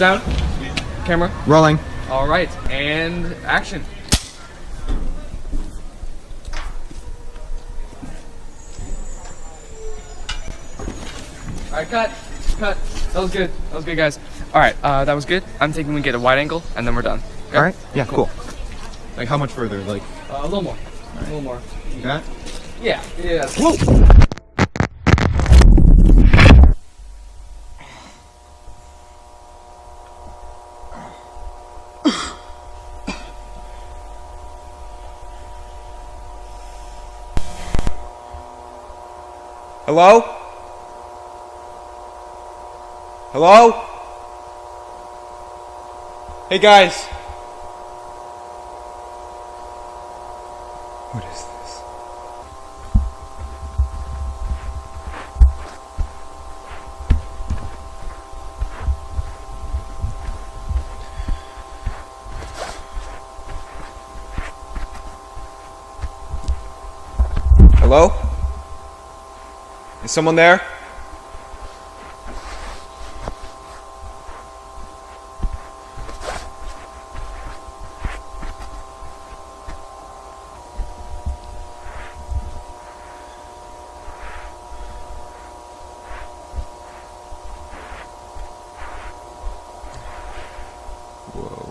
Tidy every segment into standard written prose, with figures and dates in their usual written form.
Sound? Camera? Rolling. All right, and action. All right, cut. That was good. That was good, guys. All right, that was good. I'm thinking we get a wide angle, and then we're done. Okay? All right. Yeah. Cool. Like how much further? Like a little more. Right. A little more. You got? Yeah. Yeah. Whoa. Hello? Hello? Hey guys. What is this? Hello? Is someone there? Whoa.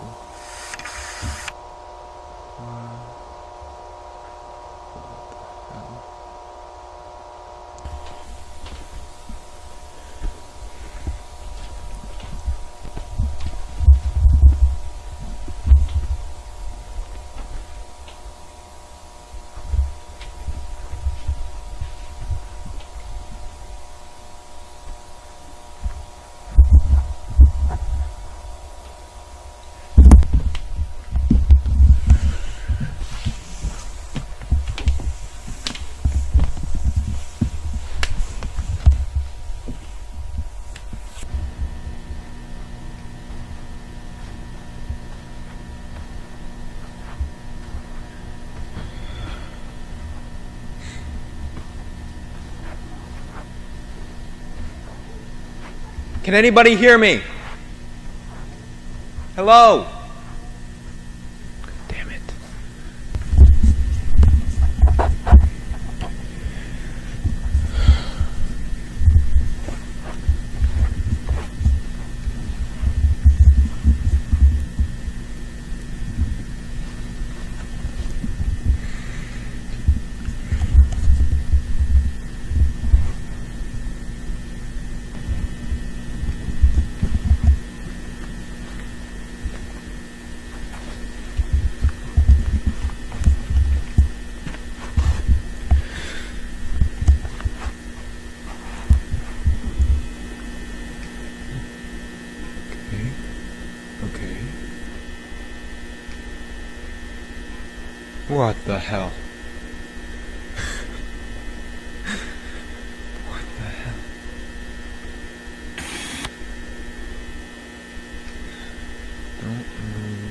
Can anybody hear me? Hello? Damn it. Okay. What the hell? What the hell? Don't move.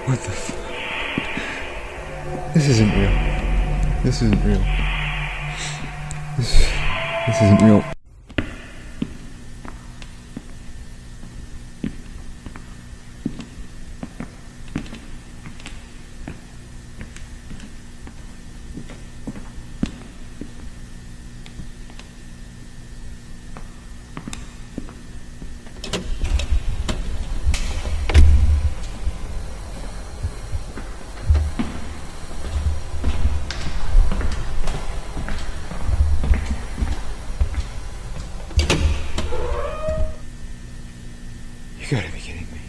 What the f... This isn't real. This isn't real. This isn't real. You gotta be kidding me.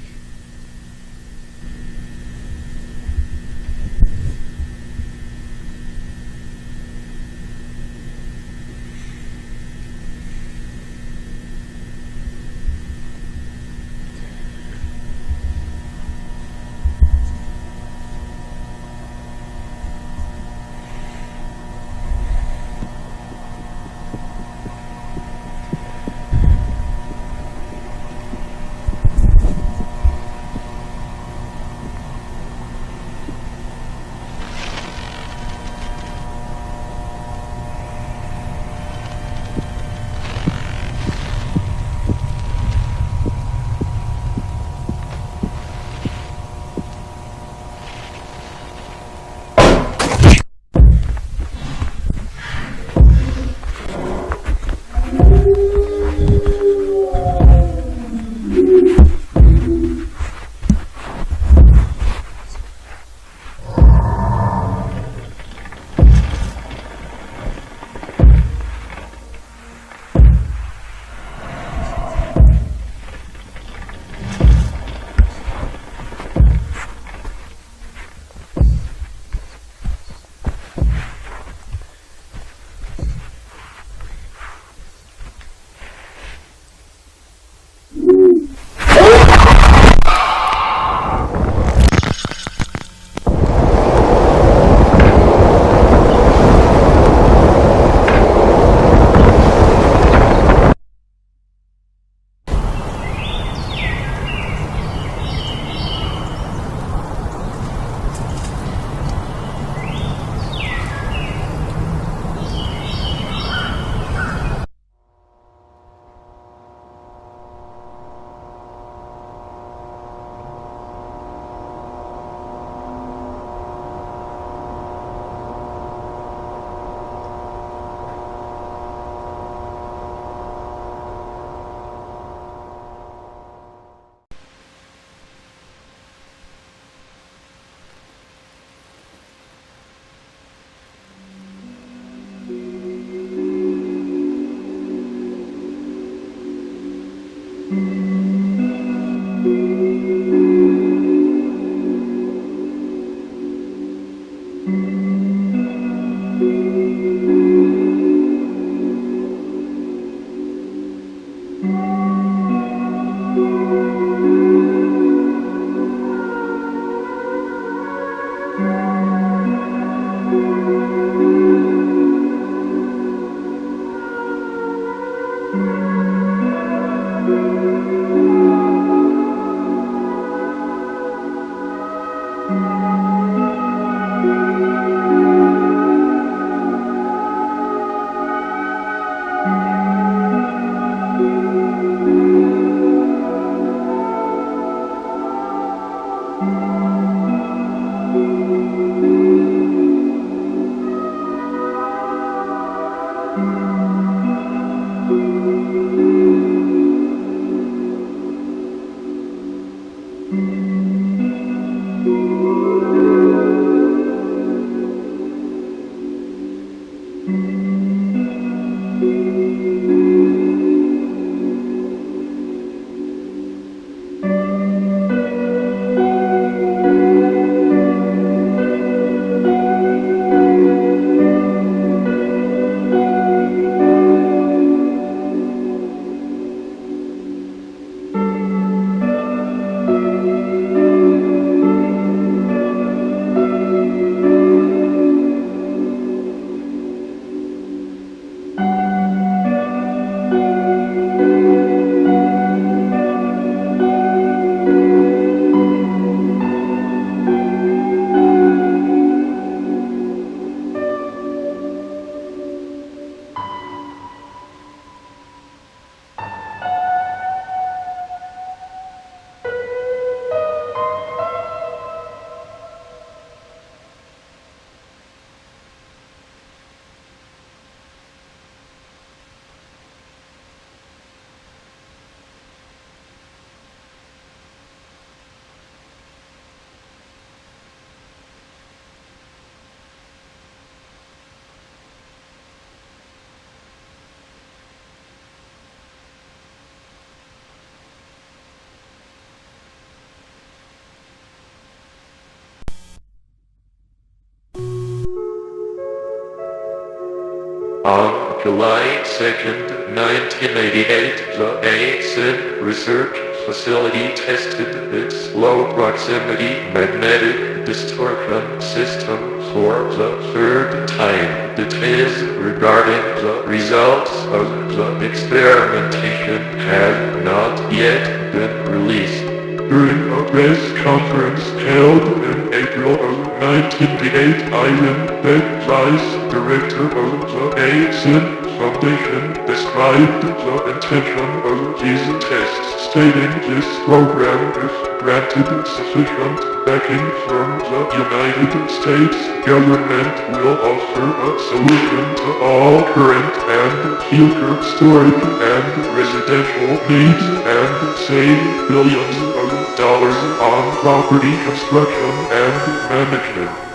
July 2nd, 1988, the ASIN research facility tested its low proximity magnetic distortion system for the third time. Details regarding the results of the experimentation have not yet been released. During a press conference held in April of 1988, Ivan Beck, Vice Director of the ASIN Foundation, described the intention of these tests, stating this program, if granted sufficient backing from the United States government, will offer a solution to all current and future storage and residential needs and save billions of dollars on property construction and management.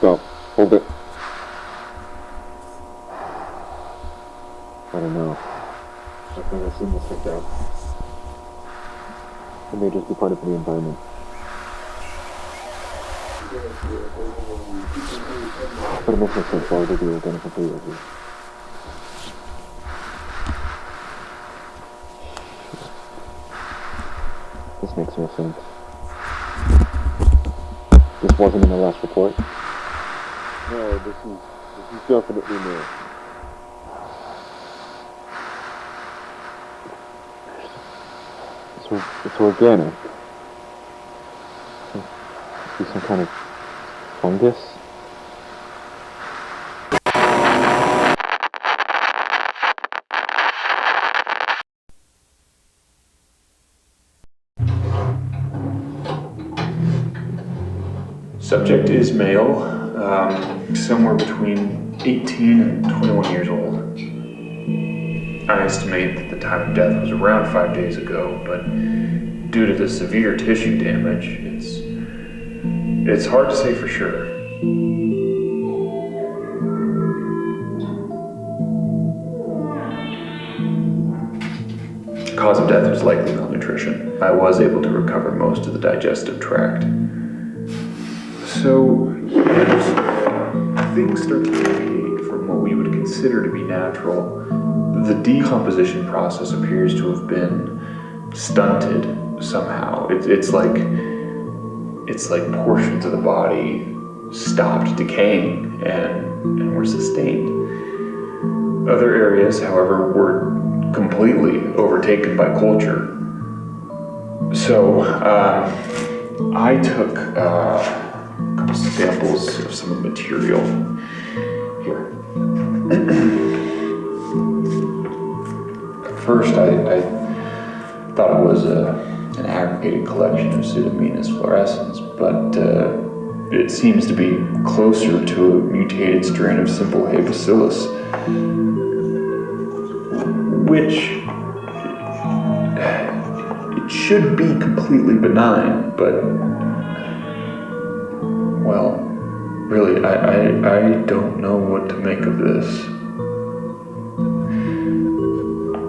Go. Hold it. I don't know. I've never seen this like that. It may just be part of the environment. But it makes no sense. Why would they do identical to you? This makes no sense. This wasn't in the last report? No, this is definitely new. It's organic. Be some kind of fungus? Subject is male, somewhere between 18 and 21 years old. I estimate that the time of death was around 5 days ago, but due to the severe tissue damage, it's hard to say for sure. The cause of death was likely malnutrition. I was able to recover most of the digestive tract. So, as things start to deviate from what we would consider to be natural, the decomposition process appears to have been stunted somehow. It's like portions of the body stopped decaying and were sustained. Other areas, however, were completely overtaken by culture. So, I took samples of some of the material here. At first, I thought it was an aggregated collection of Pseudomonas fluorescens, but it seems to be closer to a mutated strain of simple hay bacillus, which it should be completely benign, but well, really, I don't know what to make of this.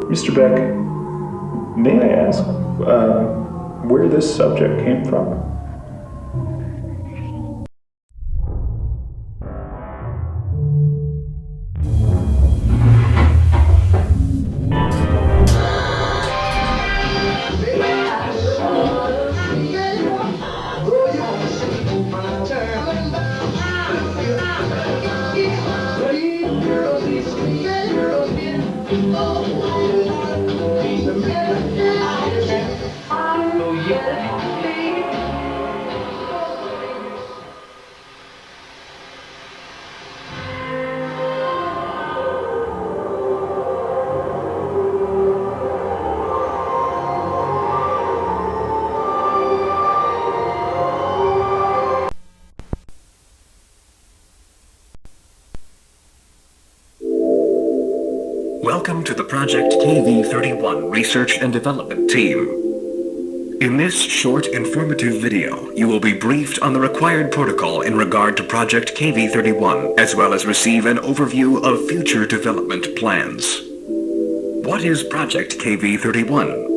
Mr. Beck, may I ask where this subject came from? Welcome to the Project KV-31 Research and Development Team. In this short, informative video, you will be briefed on the required protocol in regard to Project KV-31, as well as receive an overview of future development plans. What is Project KV-31?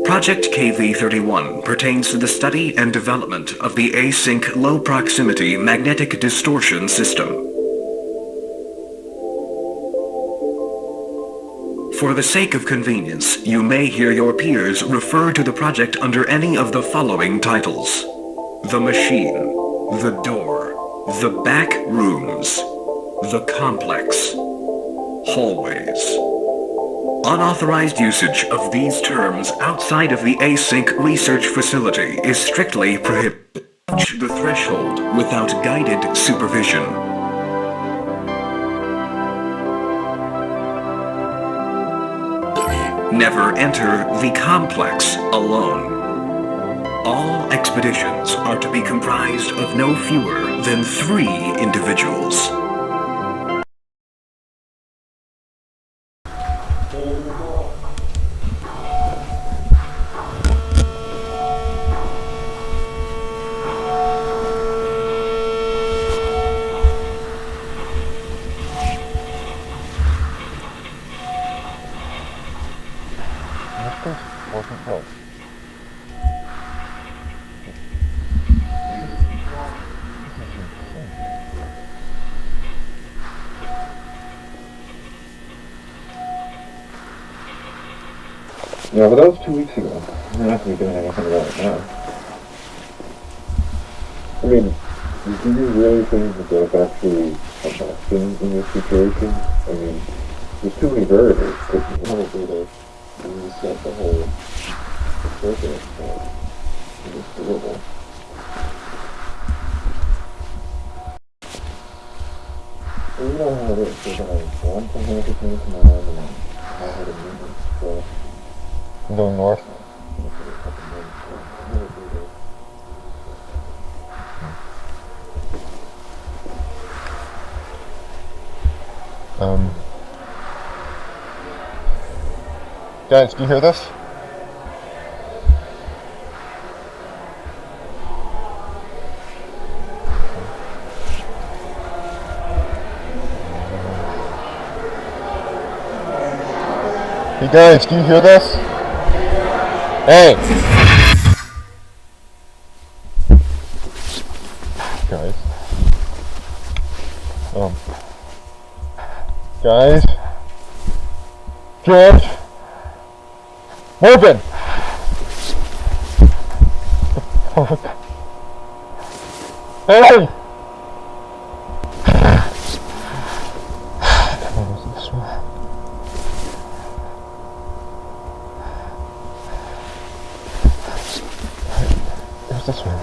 Project KV-31 pertains to the study and development of the async low-proximity magnetic distortion system. For the sake of convenience, you may hear your peers refer to the project under any of the following titles: the machine, the door, the back rooms, the complex, hallways. Unauthorized usage of these terms outside of the async research facility is strictly prohibited. Touch the threshold without guided supervision. Never enter the complex alone. All expeditions are to be comprised of no fewer than 3 individuals. Yeah, but that was 2 weeks ago. We're not going to be doing anything about it now. I mean, do you really think that that's actually a lesson in this situation? I mean, there's too many variables. Probably to reset the whole circuit. It's doable. Well, you know how it is. You're going to want to have it in tomorrow and then have it immediately. So, I'm going north. Guys, do you hear this? Hey guys, do you hear this? Hey! Guys. Guys. George. Morgan! Hey! Where's this one?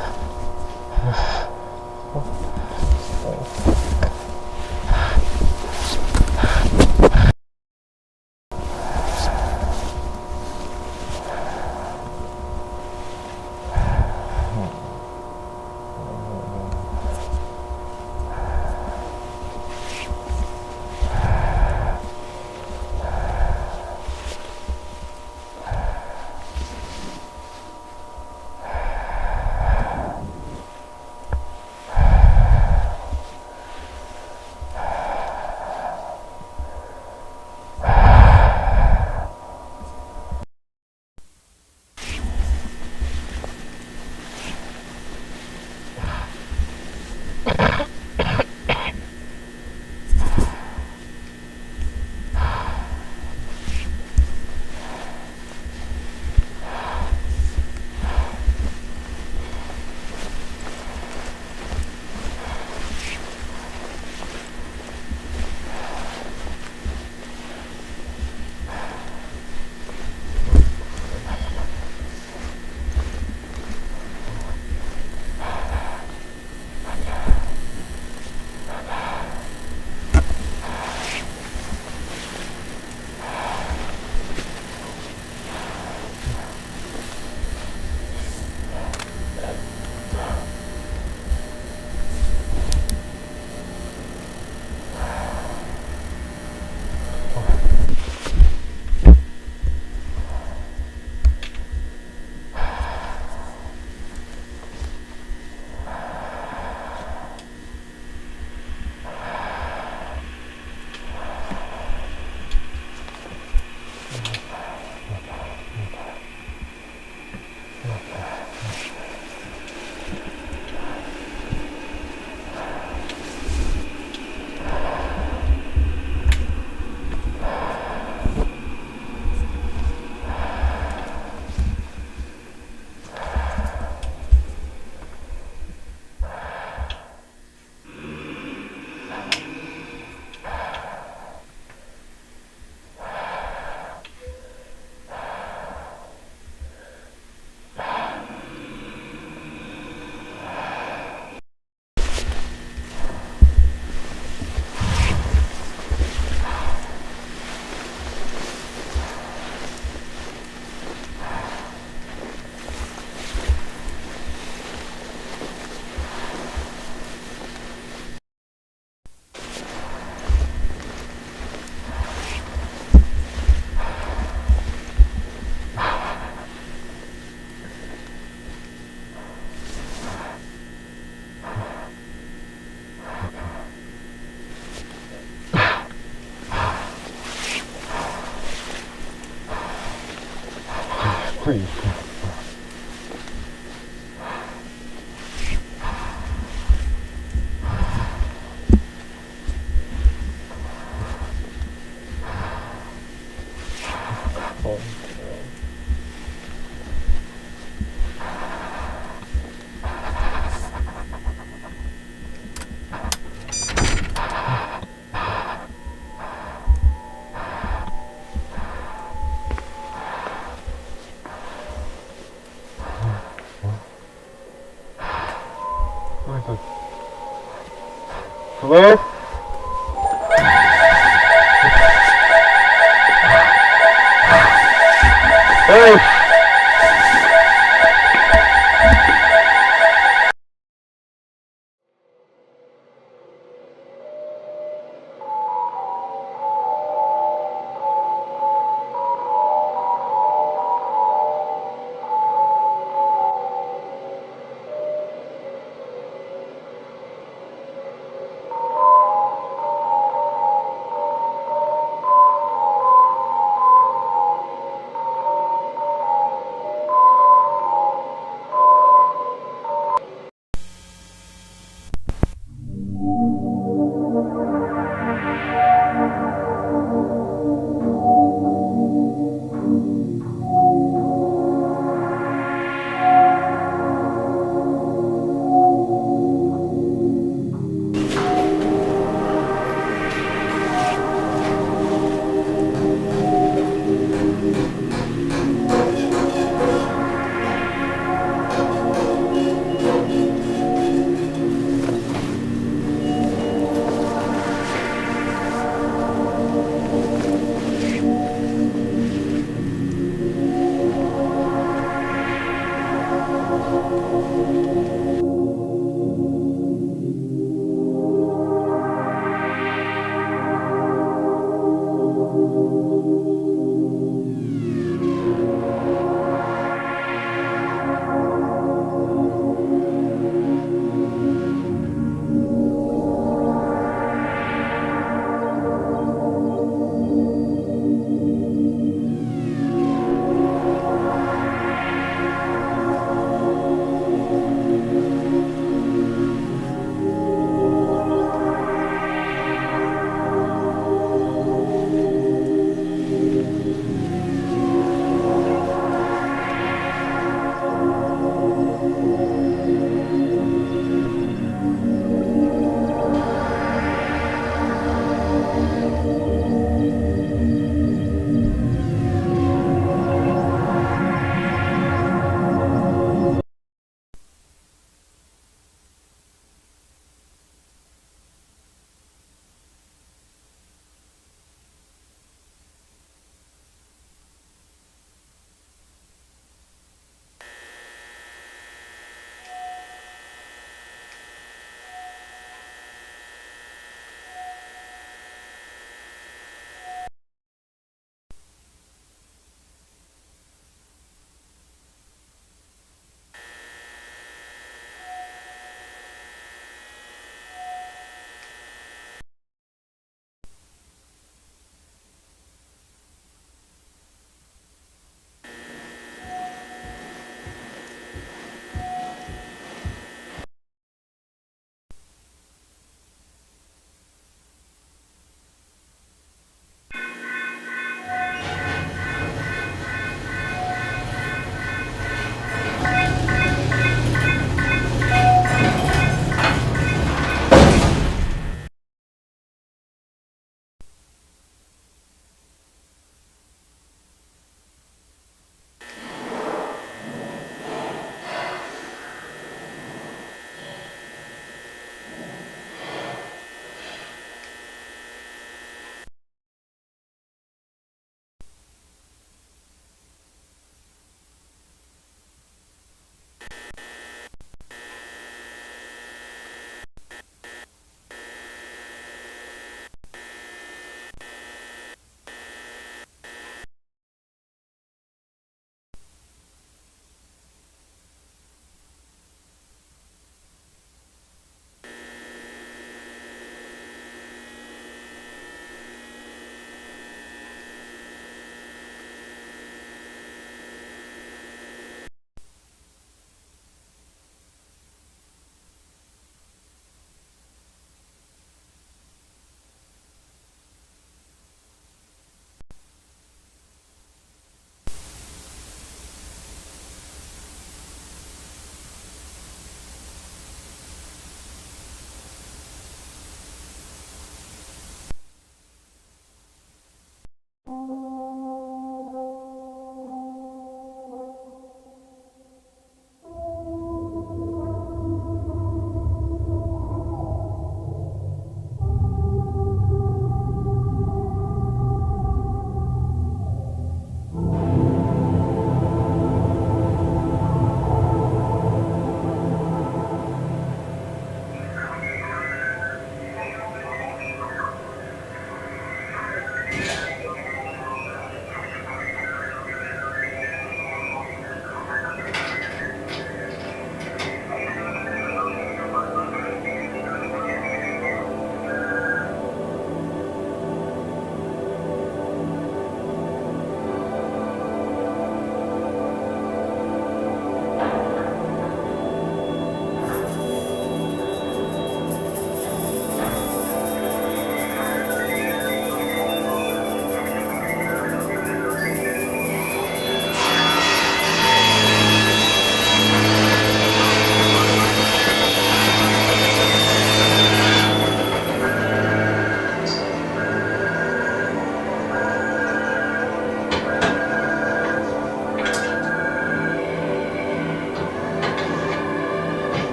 Please. Oh, no. Hello? Hey!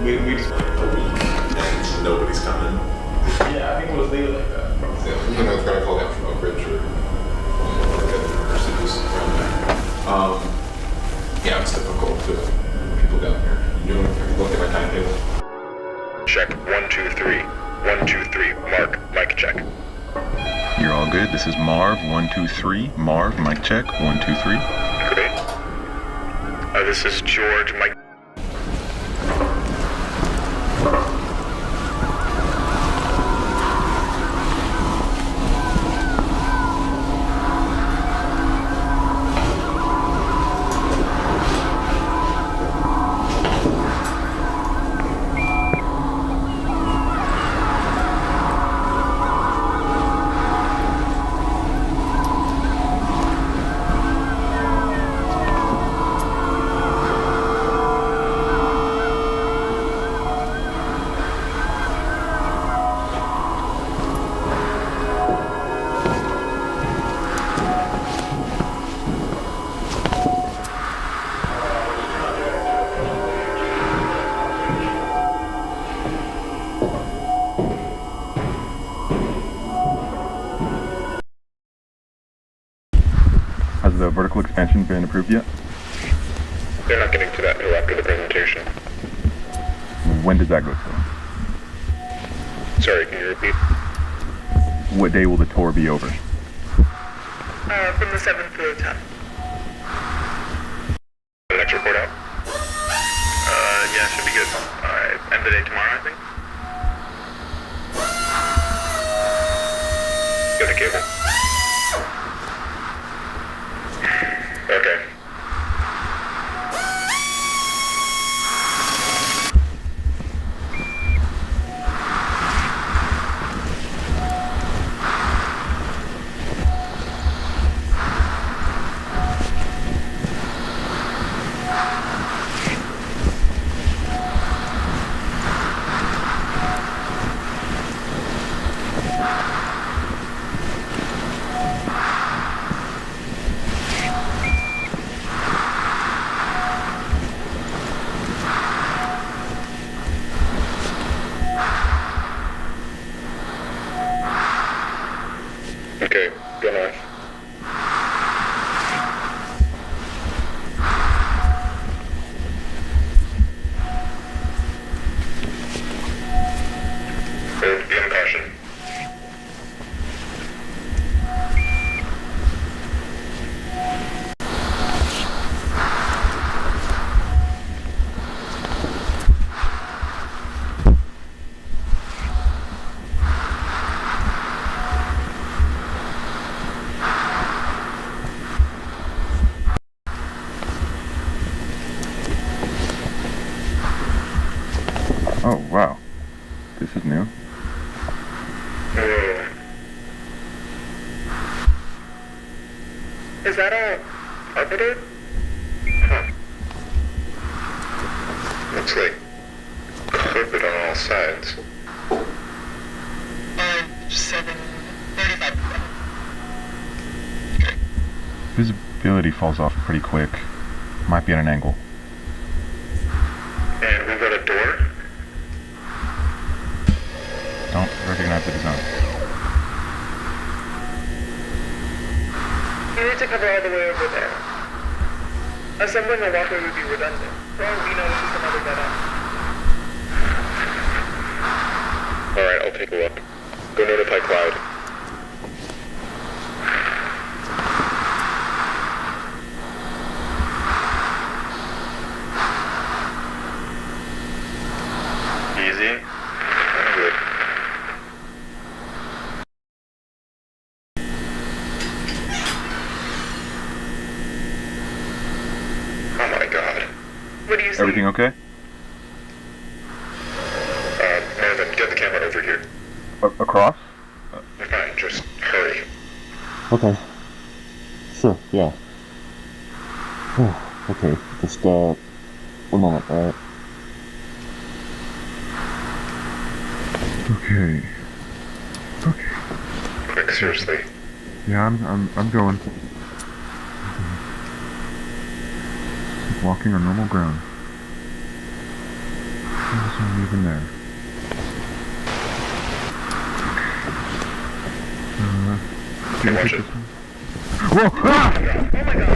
We just went a week and nobody's coming. Yeah, I think it was later like that. Yeah, it's gotta call down from Oak Ridge or cities around there. Yeah, it's difficult to people down here. You look at my timetable. Check 1 2 3. 1 2 3. Mark. Mic check. You're all good. This is Marv 1 2 3. Marv, mic check 1 2 3. Great. This is George. Mic. Has the vertical expansion been approved yet? They're not getting to that until after the presentation. When does that go through? Sorry, can you repeat? What day will the tour be over? From the 7th to the 10th. The next report out? Yeah, should be good. Alright, end of the day tomorrow, I think. Get the cable. Okay. Okay, go north. Be on caution. Oh, wow. This is new. Is that all carpeted? Huh. Looks like carpet on all sides. 7:35. Visibility falls off pretty quick. Might be at an angle. And we've got a door. Don't recognize the design. You need to cover all the way over there. Assembling a walkway would be redundant. For all we know, this is another dead end. Alright, I'll take a look. Go notify Clyde. Easy. Good. Oh my god. What do you see? Everything okay? Marvin, get the camera over here. Across? Fine, just hurry. Okay. Sure, yeah. Okay, just, one moment, alright? Okay. Okay. Quick, seriously. Yeah, I'm going. Walking on normal ground. There's not even there. Can you watch take it. this one? Whoa! Ah! Oh my god.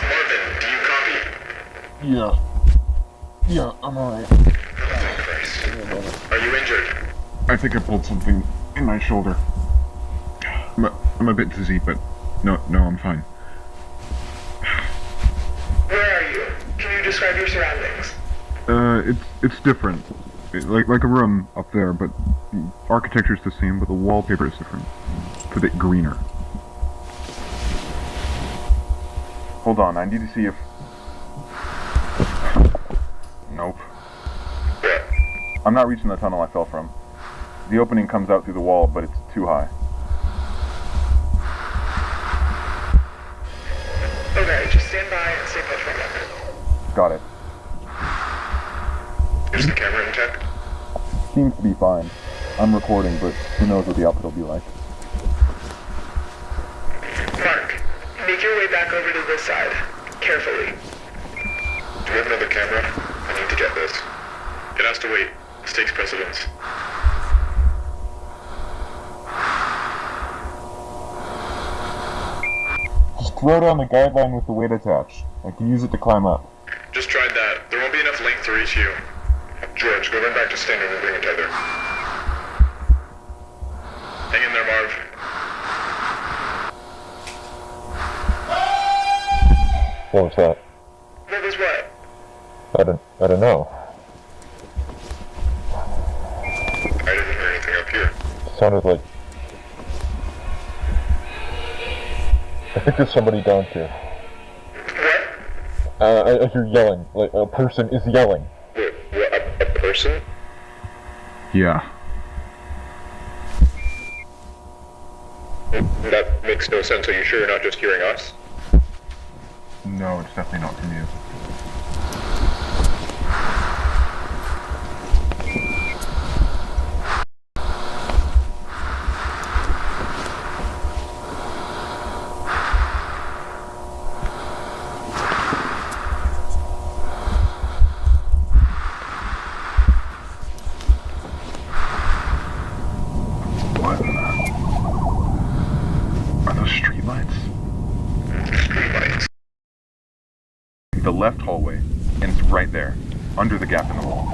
Marvin, do you copy? Yeah. Yeah, I'm alright. Oh, Christ. Are you injured? I think I pulled something in my shoulder. I'm a bit dizzy, but no, I'm fine. Where are you? Can you describe your surroundings? It's different. Like a room up there, but the architecture's the same, but the wallpaper is different. It's a bit greener. Hold on, I need to see if... Nope. What? I'm not reaching the tunnel I fell from. The opening comes out through the wall, but it's too high. Okay, just stand by and stay put for a moment. Got it. Is the camera intact? Seems to be fine. I'm recording, but who knows what the output will be like. Mark, make your way back over to this side. Carefully. Do we have another camera? I need to get this. It has to wait. This takes precedence. Just throw down the guideline with the weight attached. I can use it to climb up. Just tried that. There won't be enough length to reach you. George, go run back to standard and bring a tether. Hang in there, Marv. What was that? What was what? I don't know. I didn't hear anything up here. It sounded like... I think there's somebody down here. What? I hear yelling. Like, a person is yelling. What, a person? Yeah. That makes no sense. Are you sure you're not just hearing us? No, it's definitely not from you. What? Are those streetlights? Streetlights. The left hallway, and it's right there, under the gap in the wall.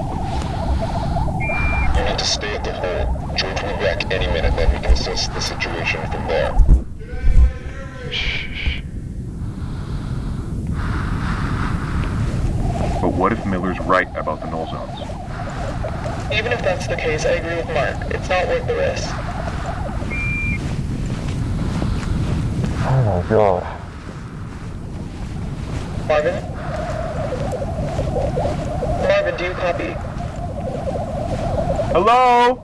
You need to stay at the hole. George will be back any minute, then we can assess the situation from there. Shh. But what if Miller's right about the null zones? Even if that's the case, I agree with Mark. It's not worth the risk. Oh my god. Marvin? Marvin, do you copy? Hello?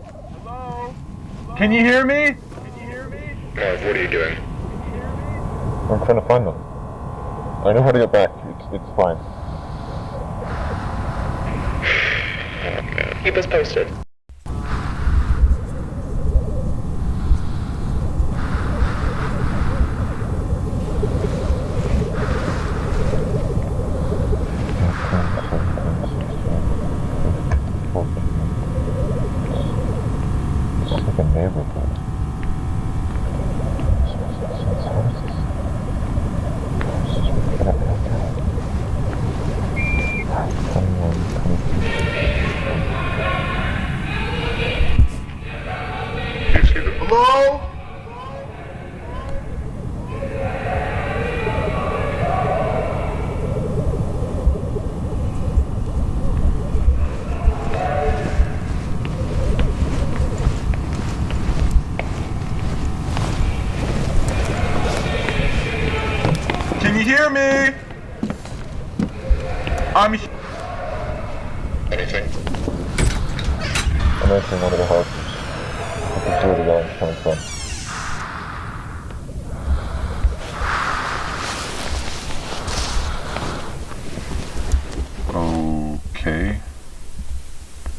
Can you hear me? Marv, what are you doing? I'm trying to find them. I know how to get back. It's fine. Keep us posted. It's like a neighborhood. You see the... Hello? Can you hear me? I'm Anything? I'm entering one of the houses. I can see where the yelling's coming from. Okay.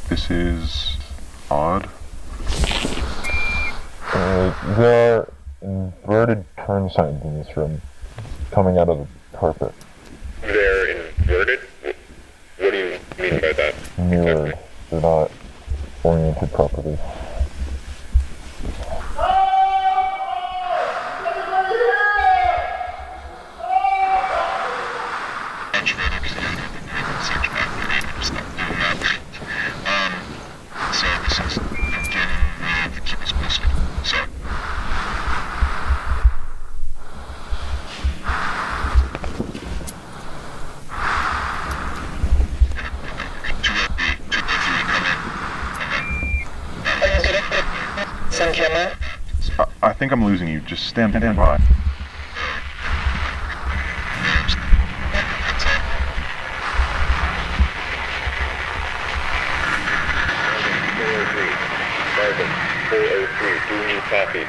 This is odd. There are inverted turn signs in this room. coming out of the carpet. They're inverted? What do you mean by that? Mirrored. They're not oriented properly. I think I'm losing you. Just stand by. Marvin, 403, do you copy?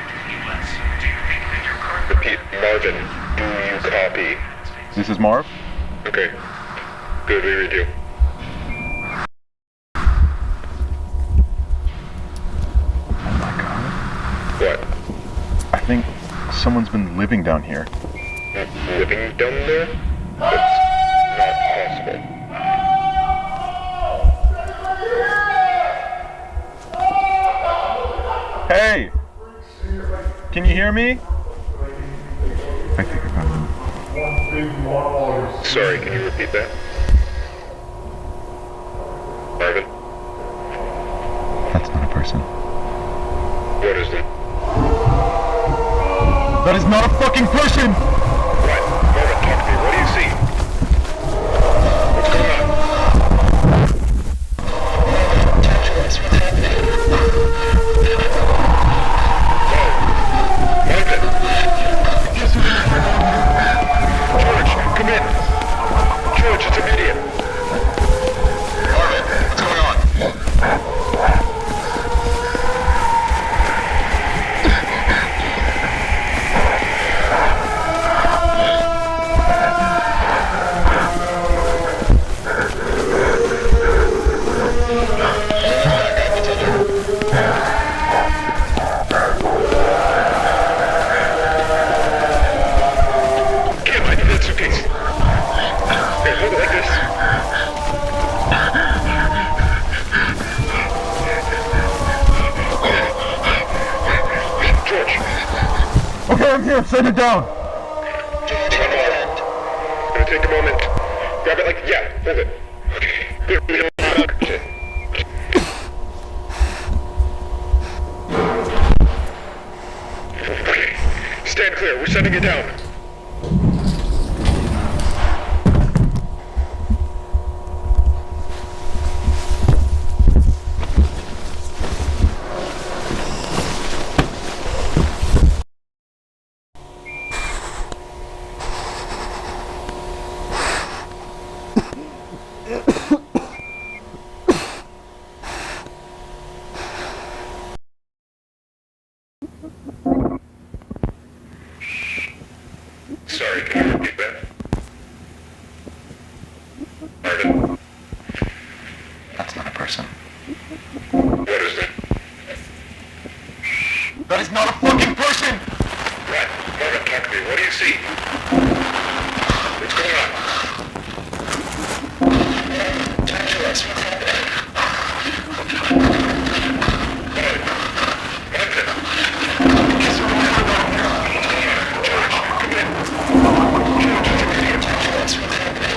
Repeat, Marvin, do you copy? This is Marv? Okay. Good, we read you. Oh my god. What? I think someone's been living down here. Living down there? That's not possible. Hey! Can you hear me? I think I found him. Sorry, can you repeat that? Marvin? That's not a person. What is it? That is not a fucking person! What? Marvin, talk to me. What do you see? What's going on? George, come in. George, it's immediate. Marvin, what's going on? Kim, I need that suitcase. Here, hold it like this. George. Okay, I'm here. Send it down. Take a moment. It's gonna take a moment. Grab it like, yeah, hold it. Okay. Good. Okay. Okay. Stand clear. We're sending it down. Sorry, can you repeat that? Marvin? That's not a person. What is it? That is not a fucking person! What? Marvin, talk to me. What do you see? What's going on? Talk to us. What's happening? Marvin? George, come in. George, it's immediate. Talk to us. What's happening?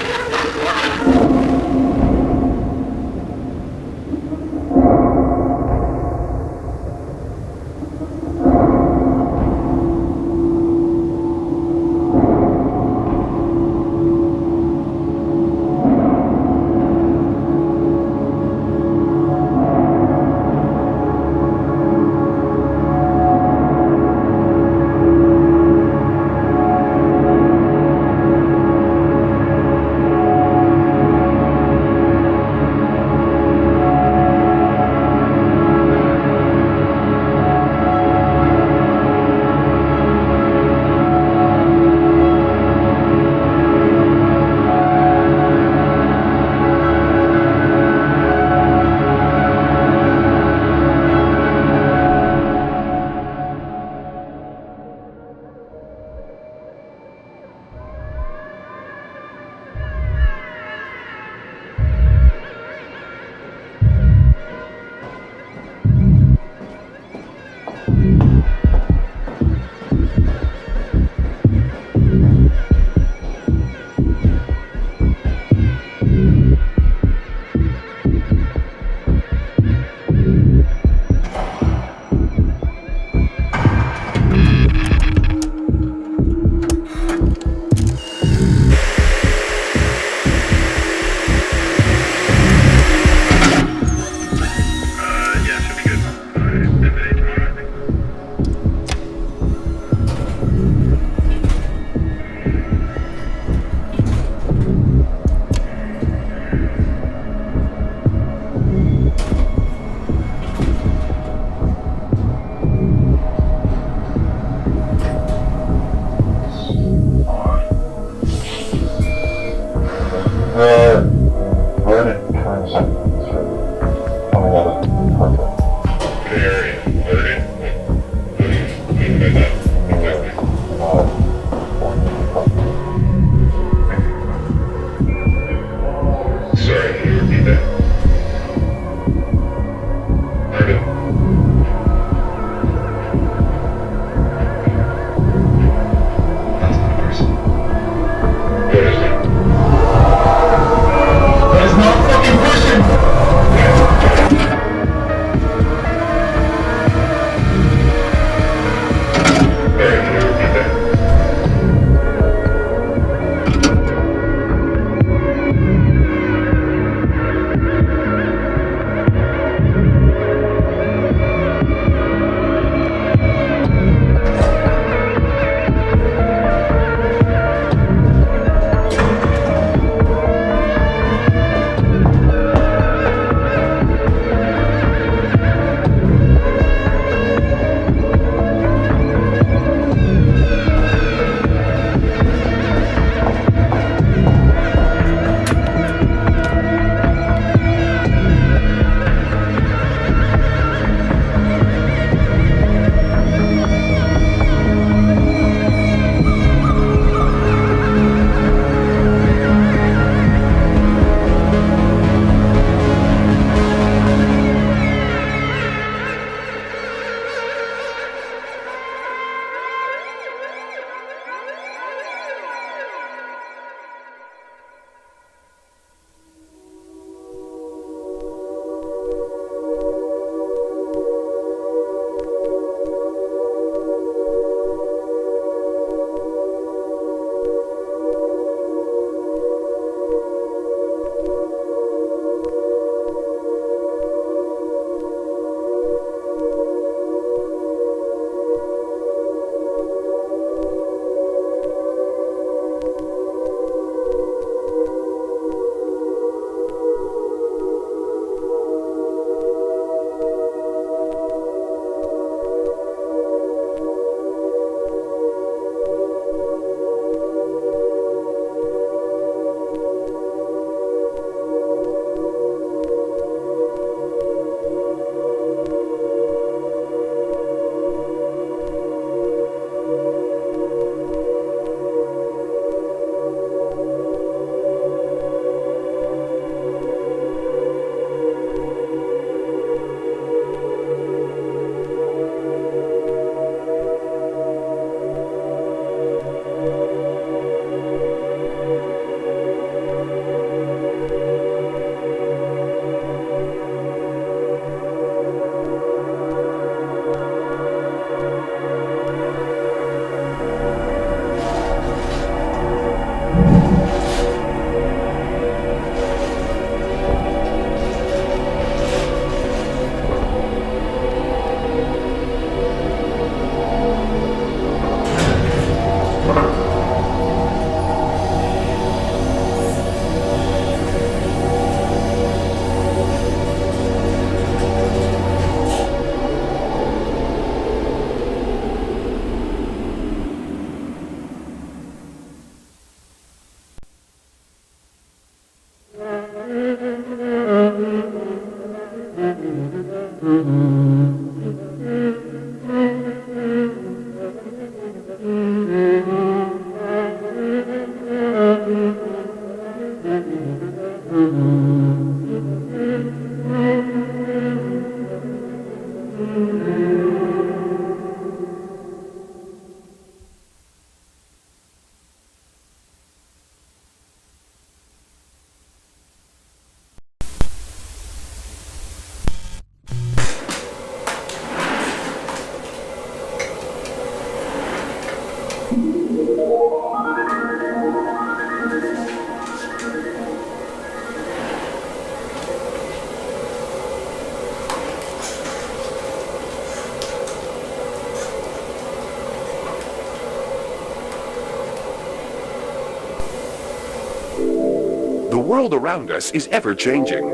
world around us is ever-changing.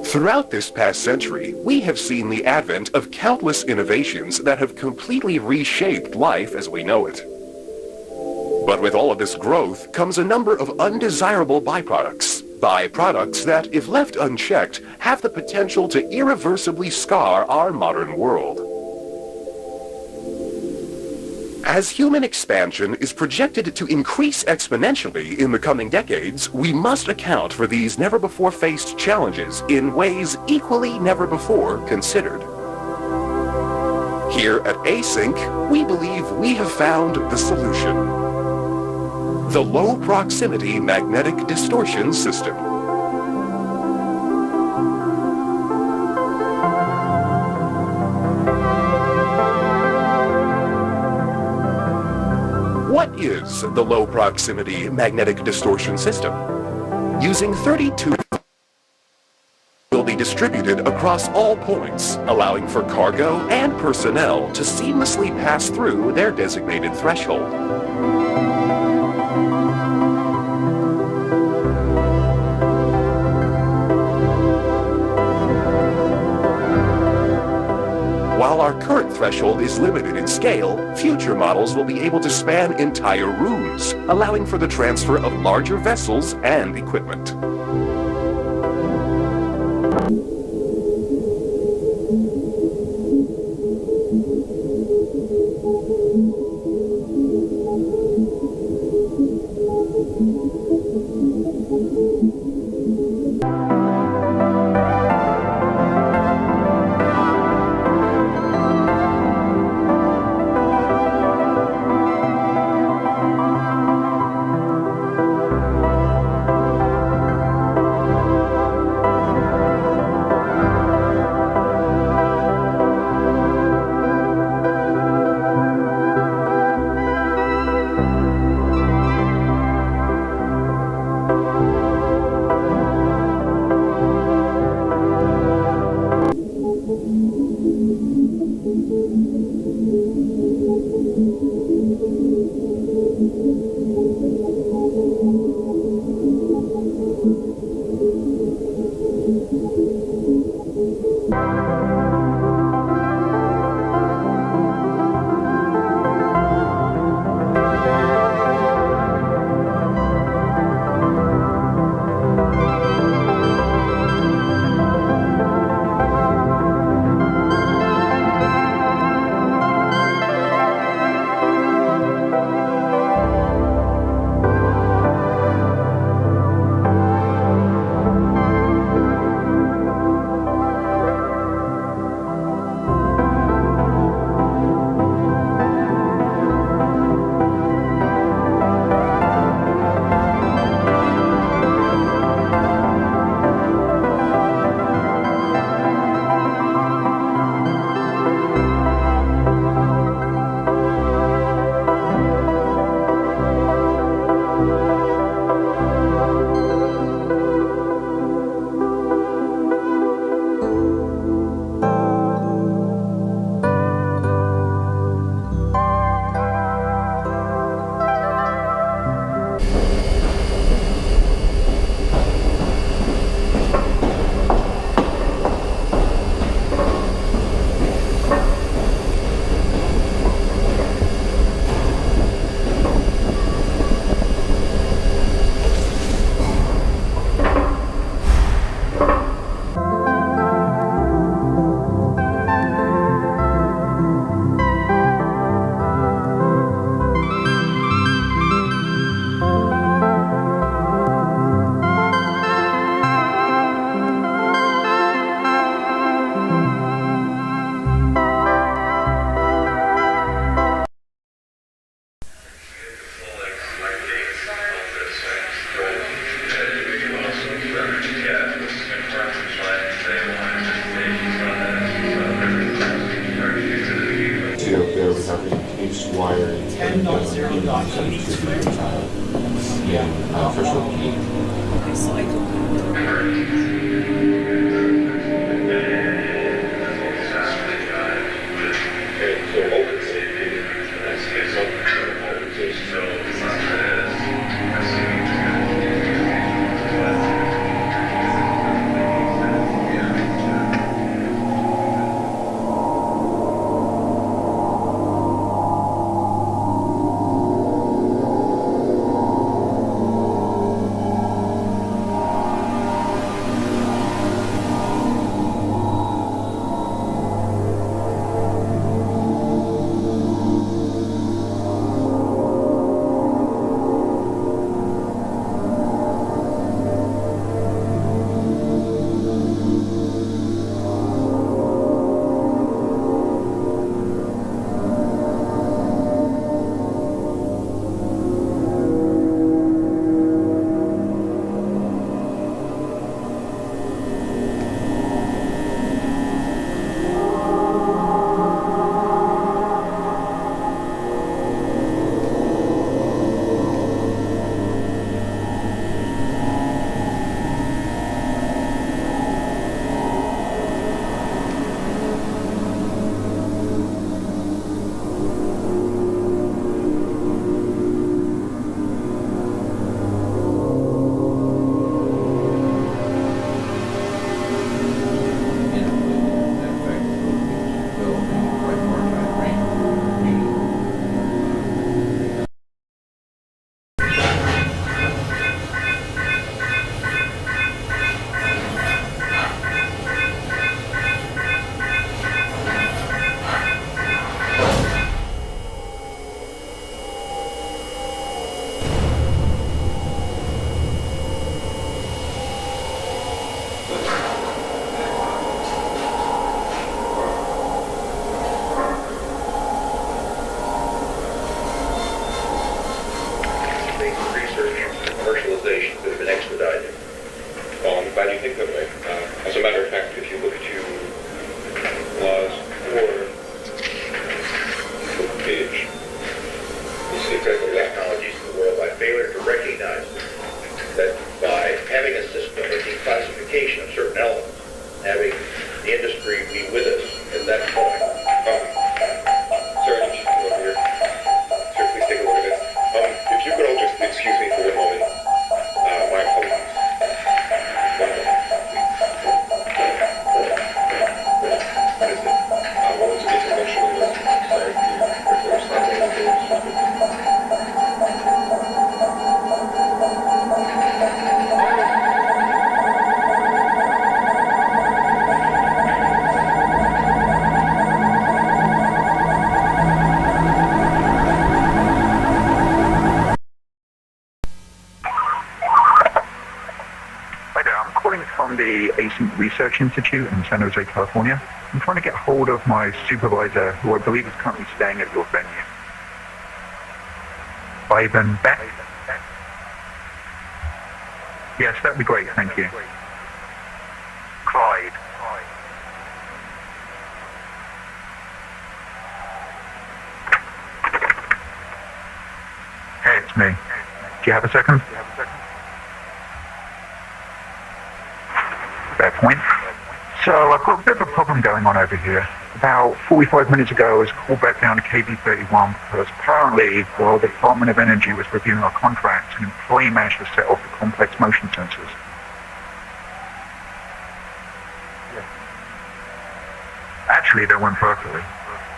Throughout this past century, we have seen the advent of countless innovations that have completely reshaped life as we know it. But with all of this growth comes a number of undesirable byproducts. Byproducts that, if left unchecked, have the potential to irreversibly scar our modern world. As human expansion is projected to increase exponentially in the coming decades, we must account for these never-before-faced challenges in ways equally never-before considered. Here at Async, we believe we have found the solution. The Low-Proximity Magnetic Distortion System. What is the Low-Proximity Magnetic Distortion System? Using 32 will be distributed across all points, allowing for cargo and personnel to seamlessly pass through their designated threshold. While our current threshold is limited in scale, future models will be able to span entire rooms, allowing for the transfer of larger vessels and equipment. wiring. 10.0.82. Yeah, threshold key. installation could have been expedited. Well, I'm glad you think that way. As a matter of fact, if you look at your clause 4 page, you see Critical that technologies in the world by failure to recognize that by having a system of declassification of certain elements, having the industry be with us at that point. Sergeant, come over here. Sir, please take a look at this. If you could all just excuse me for 1 moment. My apologies. 1 moment. What is it? Well, it's emotional. Sorry, there's not one of those. Hi there, I'm calling from the Async Research Institute in San Jose, California. I'm trying to get hold of my supervisor, who I believe is currently staying at your venue. Ivan Beck? Yes, that'd be great, thank you. Clyde. Hey, it's me. Do you have a second? Fair point. So I've got a bit of a problem going on over here. About 45 minutes ago, I was called back down to KB31 because apparently, while the Department of Energy was reviewing our contracts, an employee managed to set off the complex motion sensors. Actually, that went perfectly.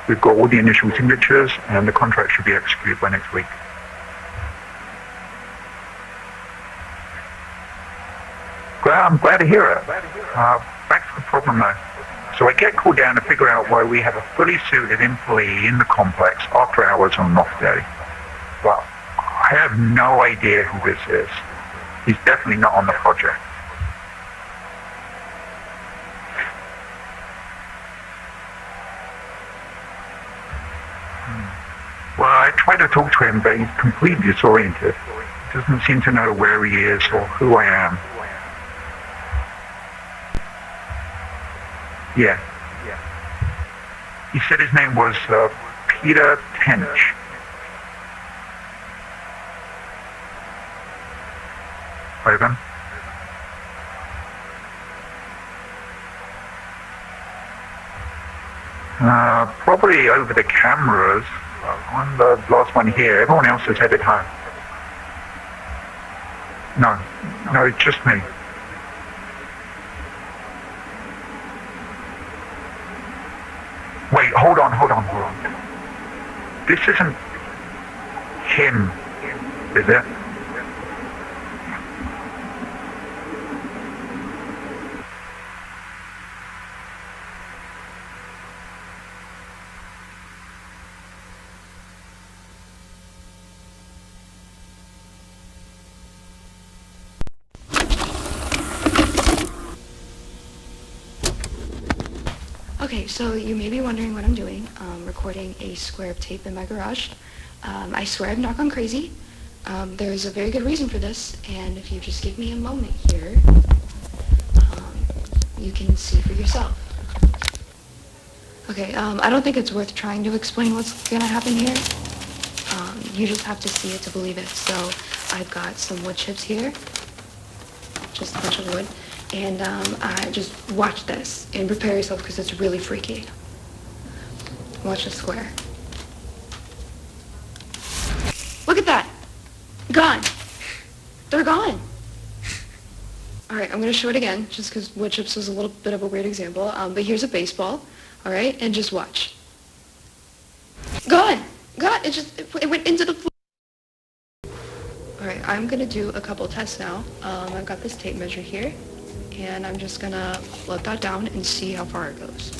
We've got all the initial signatures, and the contract should be executed by next week. I'm glad to hear it. Back to the problem though. So I get called down to figure out why we have a fully suited employee in the complex after hours on an off day. But I have no idea who this is. He's definitely not on the project. Well, I tried to talk to him, but he's completely disoriented. He doesn't seem to know where he is or who I am. Yeah. He said his name was Peter Tench. Ivan? Probably over the cameras. I'm the last one here. Everyone else is headed home. No, it's just me. Wait, hold on. This isn't him, is it? Okay, so you may be wondering what I'm doing. Recording a square of tape in my garage. I swear I've not gone crazy. There's a very good reason for this, and if you just give me a moment here, you can see for yourself. Okay, I don't think it's worth trying to explain what's gonna happen here. You just have to see it to believe it. So I've got some wood chips here, just a bunch of wood. And I just watch this and prepare yourself because it's really freaky. Watch the square. Look at that. Gone. They're gone. All right, I'm going to show it again just because wood chips was a little bit of a weird example. But here's a baseball. All right, and just watch. Gone. It went into the floor. All right, I'm going to do a couple tests now. I've got this tape measure here. And I'm just gonna let that down and see how far it goes.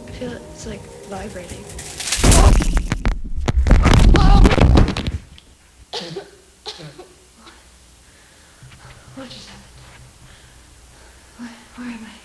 I feel it's like vibrating. What just happened? Where am I?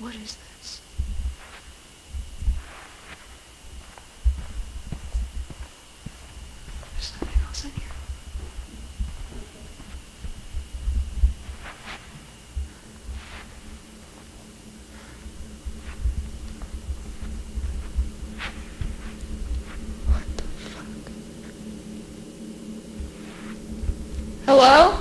What is this? There's something else in here. Hello?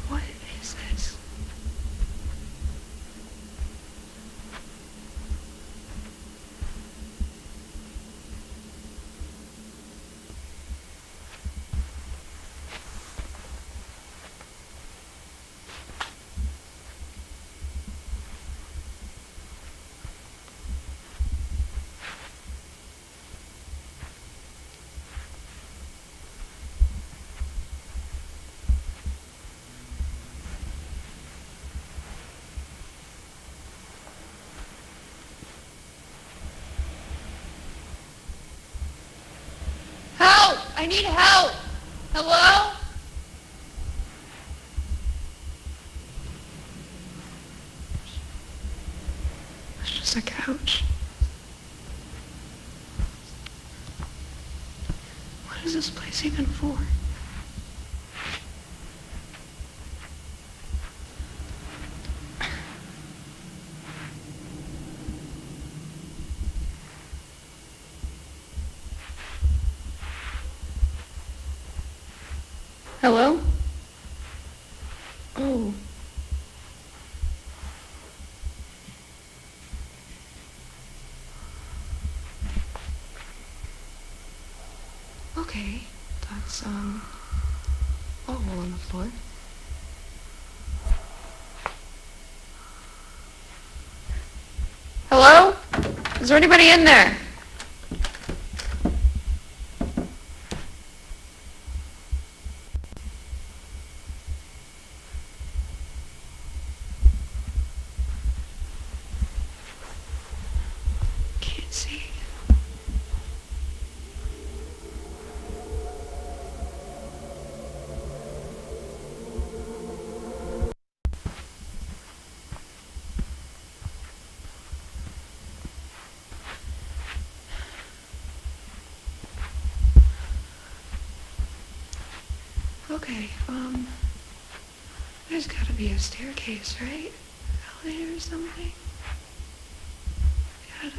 What is this? Help! I need help! Hello? It's just a couch. What is this place even for? Hello? Oh. Okay, that's, a hole on the floor. Hello? Is there anybody in there? Can't see. Okay, there's gotta be a staircase, right? Elevator or something?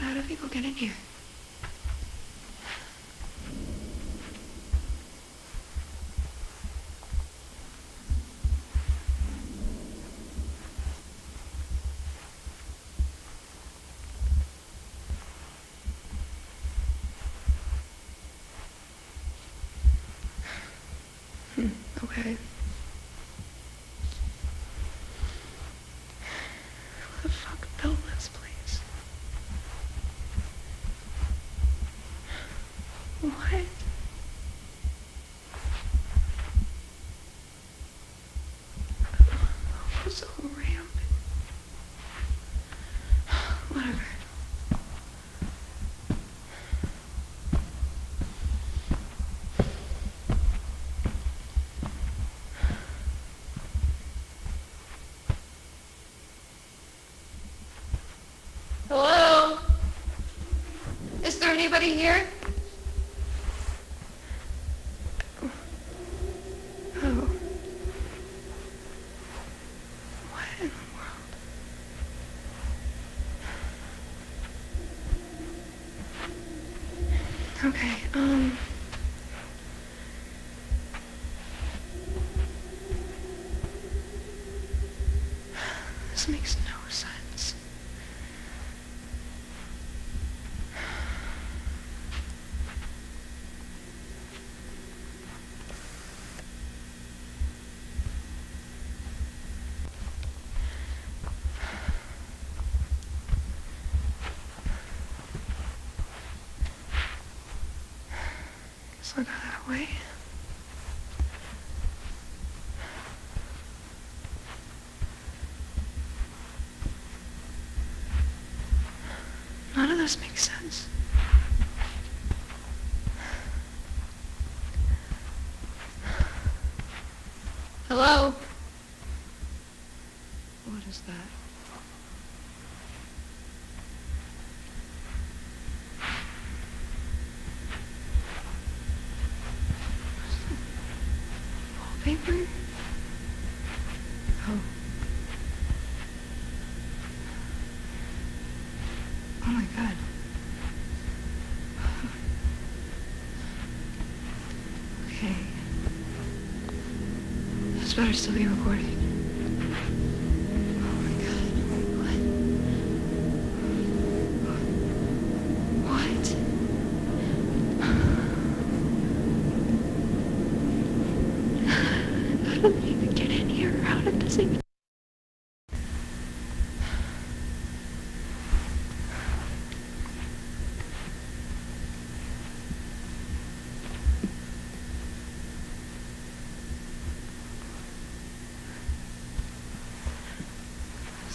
How do people get in here? Okay. Who the fuck built this place? What? What's a ramp? Whatever. Hello? Is there anybody here? Oh. What in the world? Okay, This makes no sense. Guess I'll go that way. None of this makes sense. Hello? What is that? Wallpaper? Oh. Oh my god. Okay. This better still be recording. Oh my god. What? How did they even get in here? How did this even...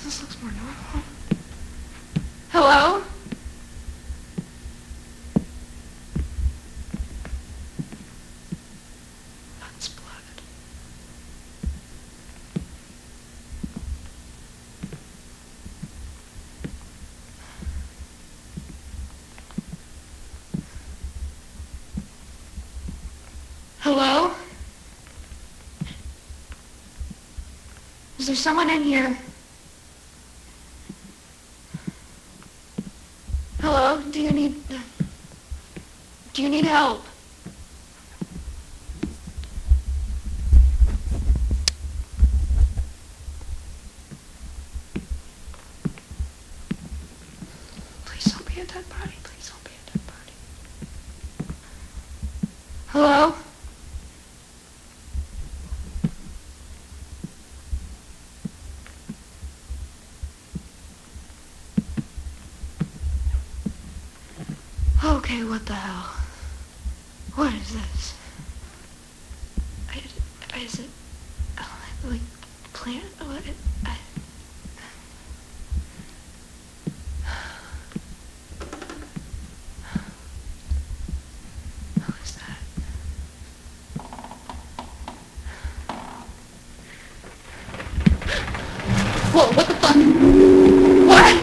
This looks more normal. Hello? That's blood. Hello? Is there someone in here? Hello? Do you need help? Please don't be a dead body. Please don't be a dead body. Hello? Okay, what the hell? What is this? Is it like plant? What? Who is that? Whoa! What the fuck? What?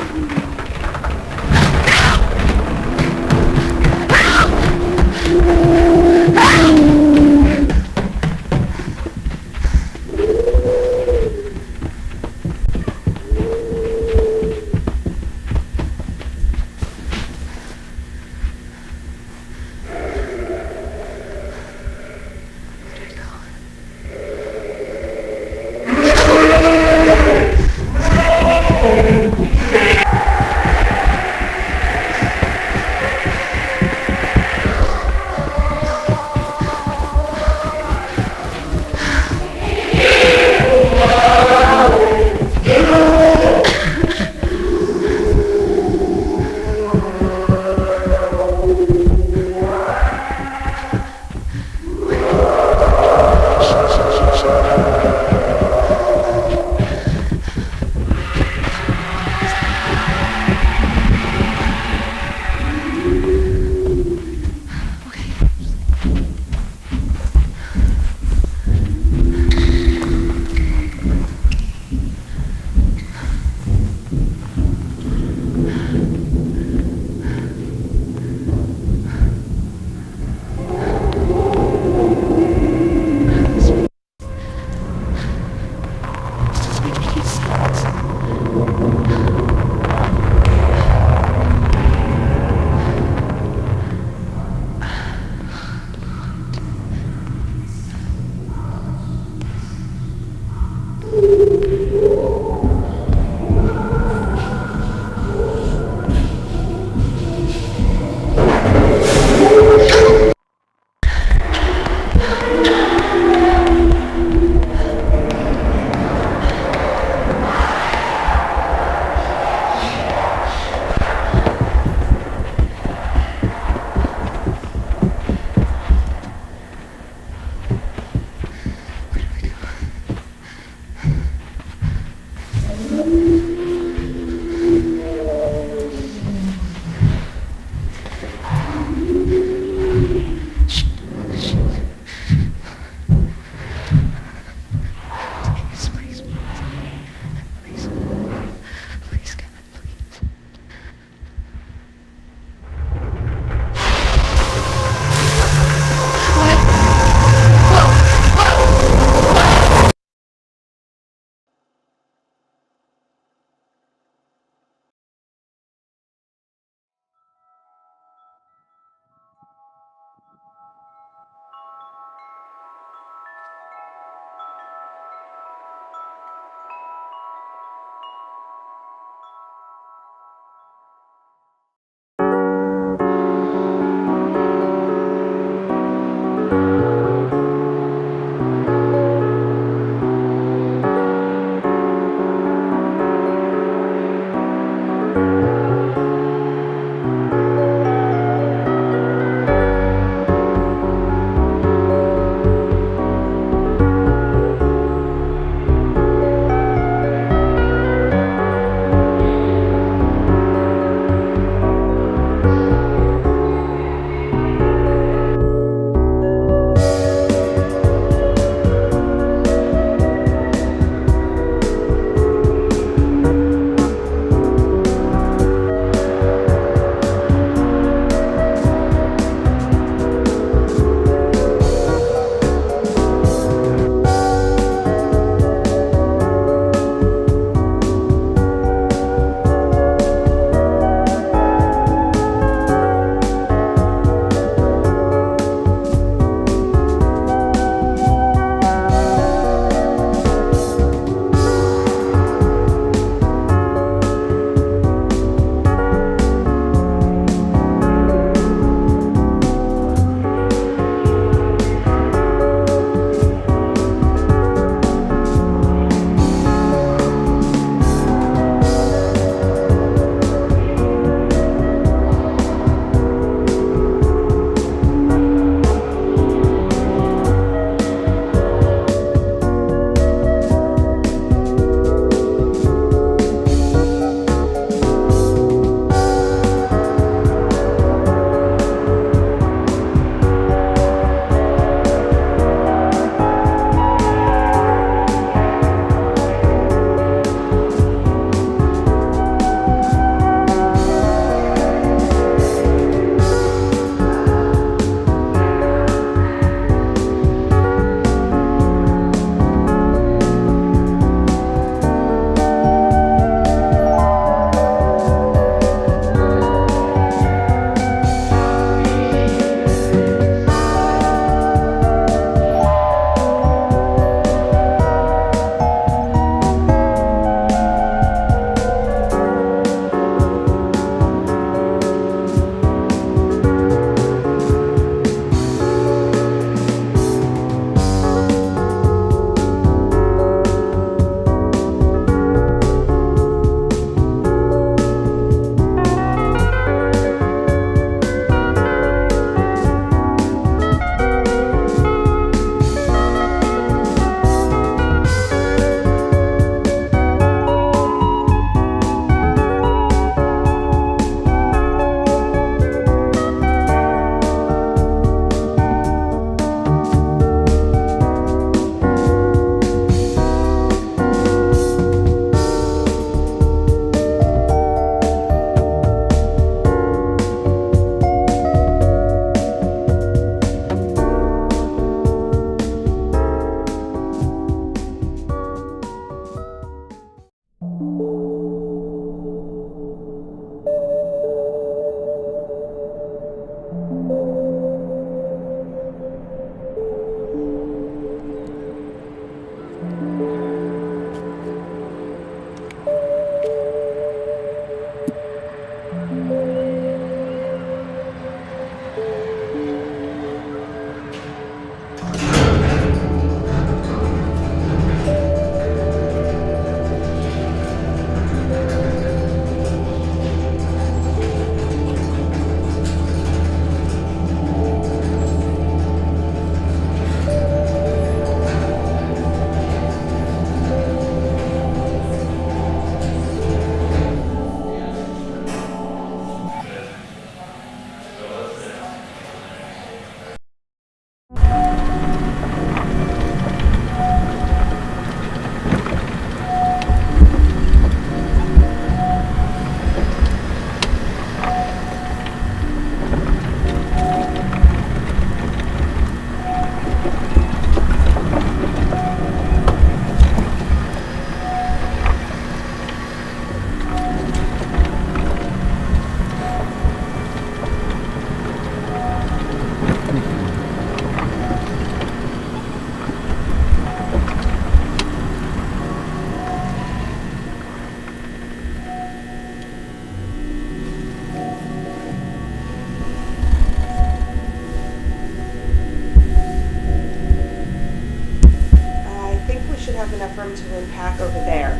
enough room to unpack over there.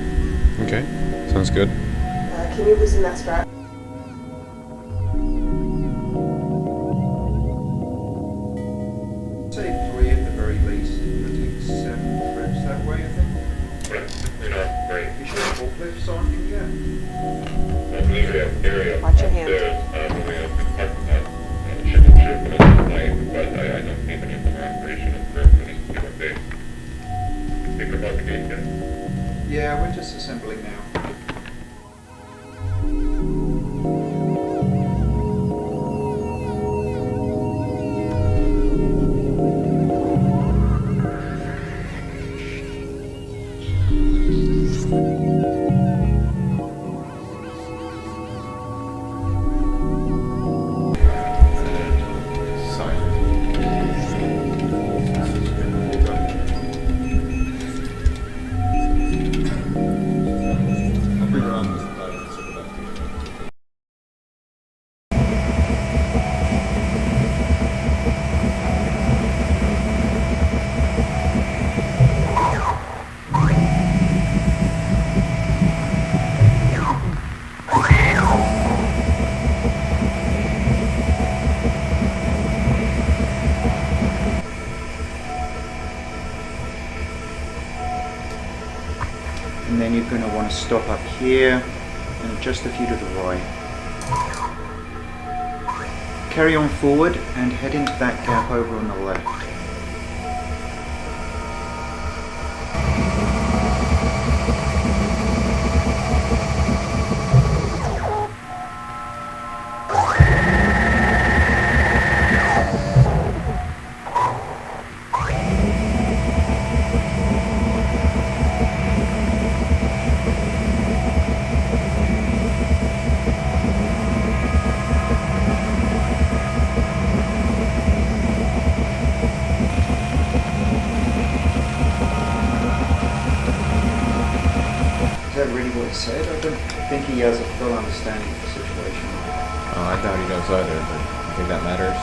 Okay, sounds good. Can you loosen that strap? Say 3 at the very least. It'll take 7 trips that way, I think. Great. You sure forklifts on can get? Watch your hand. Yeah, we're just assembling now. And then you're going to want to stop up here and adjust a few to the right. Carry on forward and head into that gap over on the left. Is that really what he said? I don't think he has a full understanding of the situation. Oh, I doubt he knows either, but I think that matters.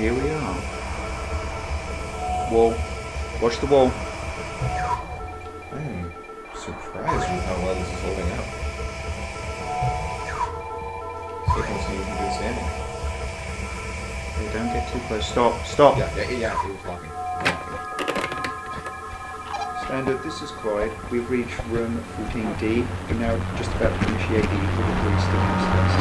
Here we are. Wall. Watch the wall. I'm surprised with how well this is holding up. Still don't seem even good standing. Okay, don't get too close. Stop. Stop. Yeah, it was walking. Standard, this is Clyde. We've reached room 14D. We're now just about to initiate the equilibrium stimulus test.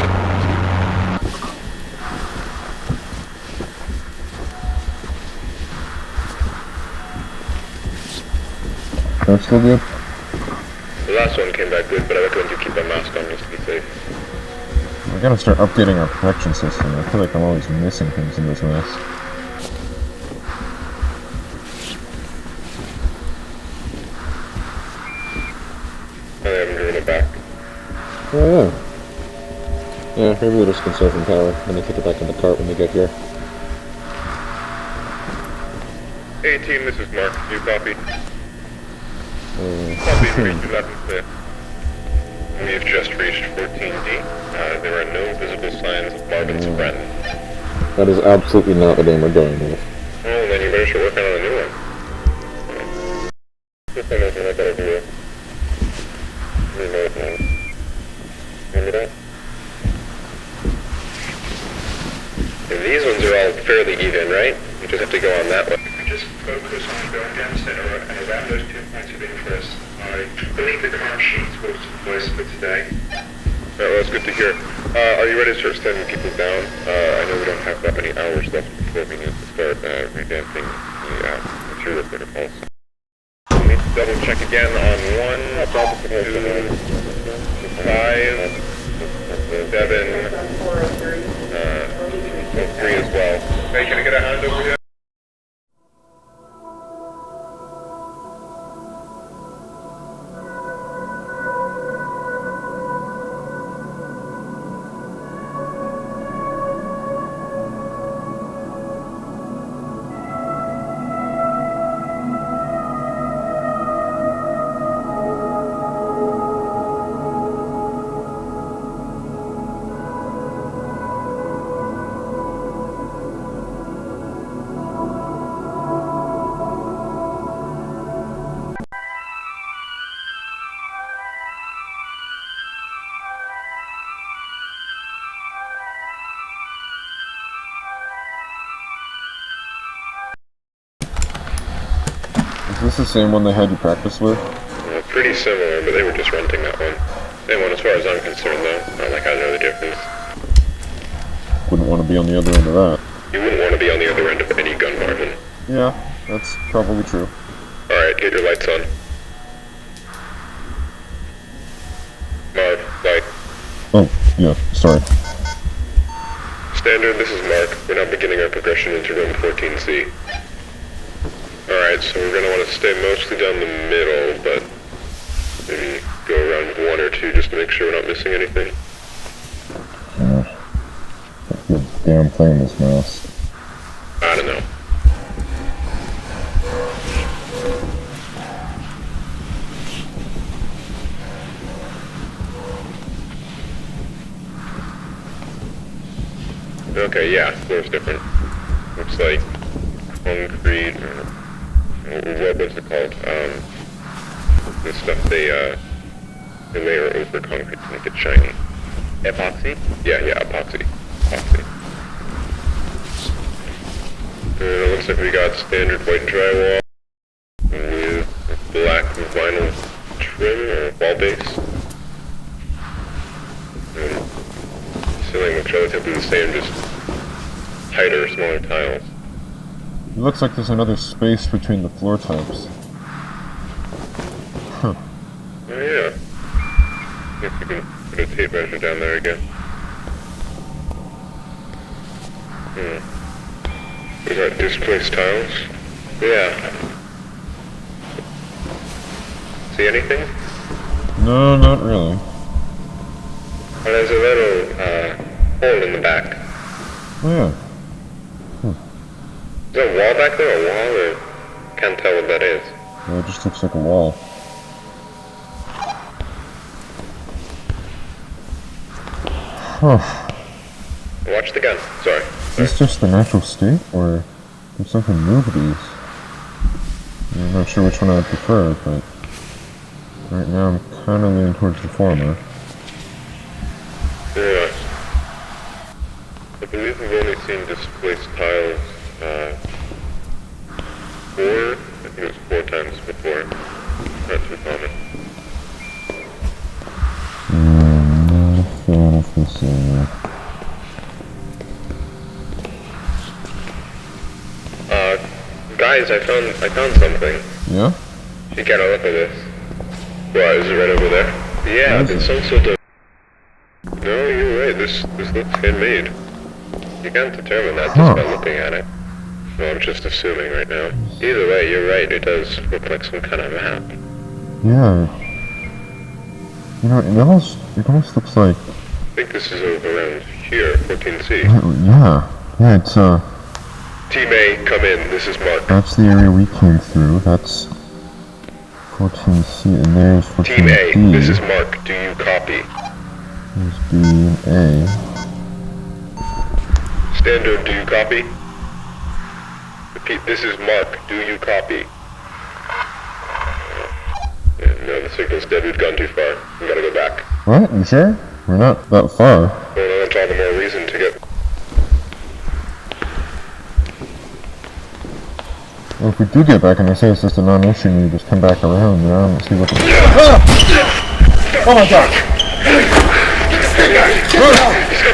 That's still good? The last one came back good, but I recommend you keep a mask on just to be safe. We gotta start updating our protection system. I feel like I'm always missing things in this mess. I haven't driven it back. Oh yeah. Yeah, maybe we'll just conserve some power and then take it back in the cart when we get here. Hey team, this is Mark. You copy? Copy, reached 11 clear. We've just reached 14D. There are no visible signs of Marvin's friend. That is absolutely not the name we're going with. Well, then you better start working on a new one. This one isn't a better view. Remote one. Remember that? And these ones are all fairly even, right? You just have to go on that one. Just focus on going down center and around those 2 points of interest. I believe the current sheets will suffice for today. Alright, well, that's good to hear. Are you ready to start sending people down? I know we don't have that many hours left before we need to start revamping the material protocols. We need to double check again on 1, 2, 5, 7, 3 as well. Hey, can I get a hand over here? the same one they had you practice with? Pretty similar, but they were just renting that one. Same one as far as I'm concerned, though. Not like I know the difference. Wouldn't want to be on the other end of that. You wouldn't want to be on the other end of any gun, Marvin. Yeah, that's probably true. Alright, get your lights on. Marv, light. Oh, yeah, sorry. Standard, this is Mark. We're now beginning our progression into room 14C. Alright, so we're going to want to stay mostly down the middle, but maybe go around one or two just to make sure we're not missing anything. Good damn thing, this mouse. I don't know. Okay, yeah, floor's different. Looks like concrete, or what's it called? The stuff they layer over concrete to make it shiny. Epoxy? Yeah, epoxy. It looks like we got standard white drywall with black vinyl trim or wall base. And ceiling looks relatively the same, just tighter, smaller tiles. It looks like there's another space between the floor types. Huh. Oh yeah. See if we can put a tape measure down there again. We got displaced tiles. Yeah. See anything? No, not really. Well, there's a little hole in the back. Oh yeah. Is there a wall back there? A wall? Or can't tell what that is. Well, it just looks like a wall. Huh. Watch the gun. Sorry. Is this just the natural state, or did something move these? I'm not sure which one I would prefer, but right now I'm kind of leaning towards the former. Yeah. I believe we've only seen displaced tiles, 4, I think it was 4 times before. Not too common. Not a fan of this area. Guys, I found something. Yeah? You gotta look at this. What, is it right over there? Yeah, it's some sort of... No, you're right, this looks handmade. You can't determine that just by looking at it. Well, I'm just assuming right now. Either way, you're right, it does look like some kind of map. Yeah. You know, it almost looks like... I think this is over around here, 14C. Yeah, it's Team A, come in, this is Mark. that's the area we came through, that's 14C, and there's 14D. Team A, this is Mark, do you copy? There's B and A. Standard, do you copy? Repeat, this is Mark, do you copy? Yeah, no, the signal's dead, we've gone too far. We gotta go back. What? You sure? We're not that far. Well, that's all the more reason to get... Well, if we do get back and they say it's just a non-issue and we just come back around, you know, and see what the... Oh my god! He's got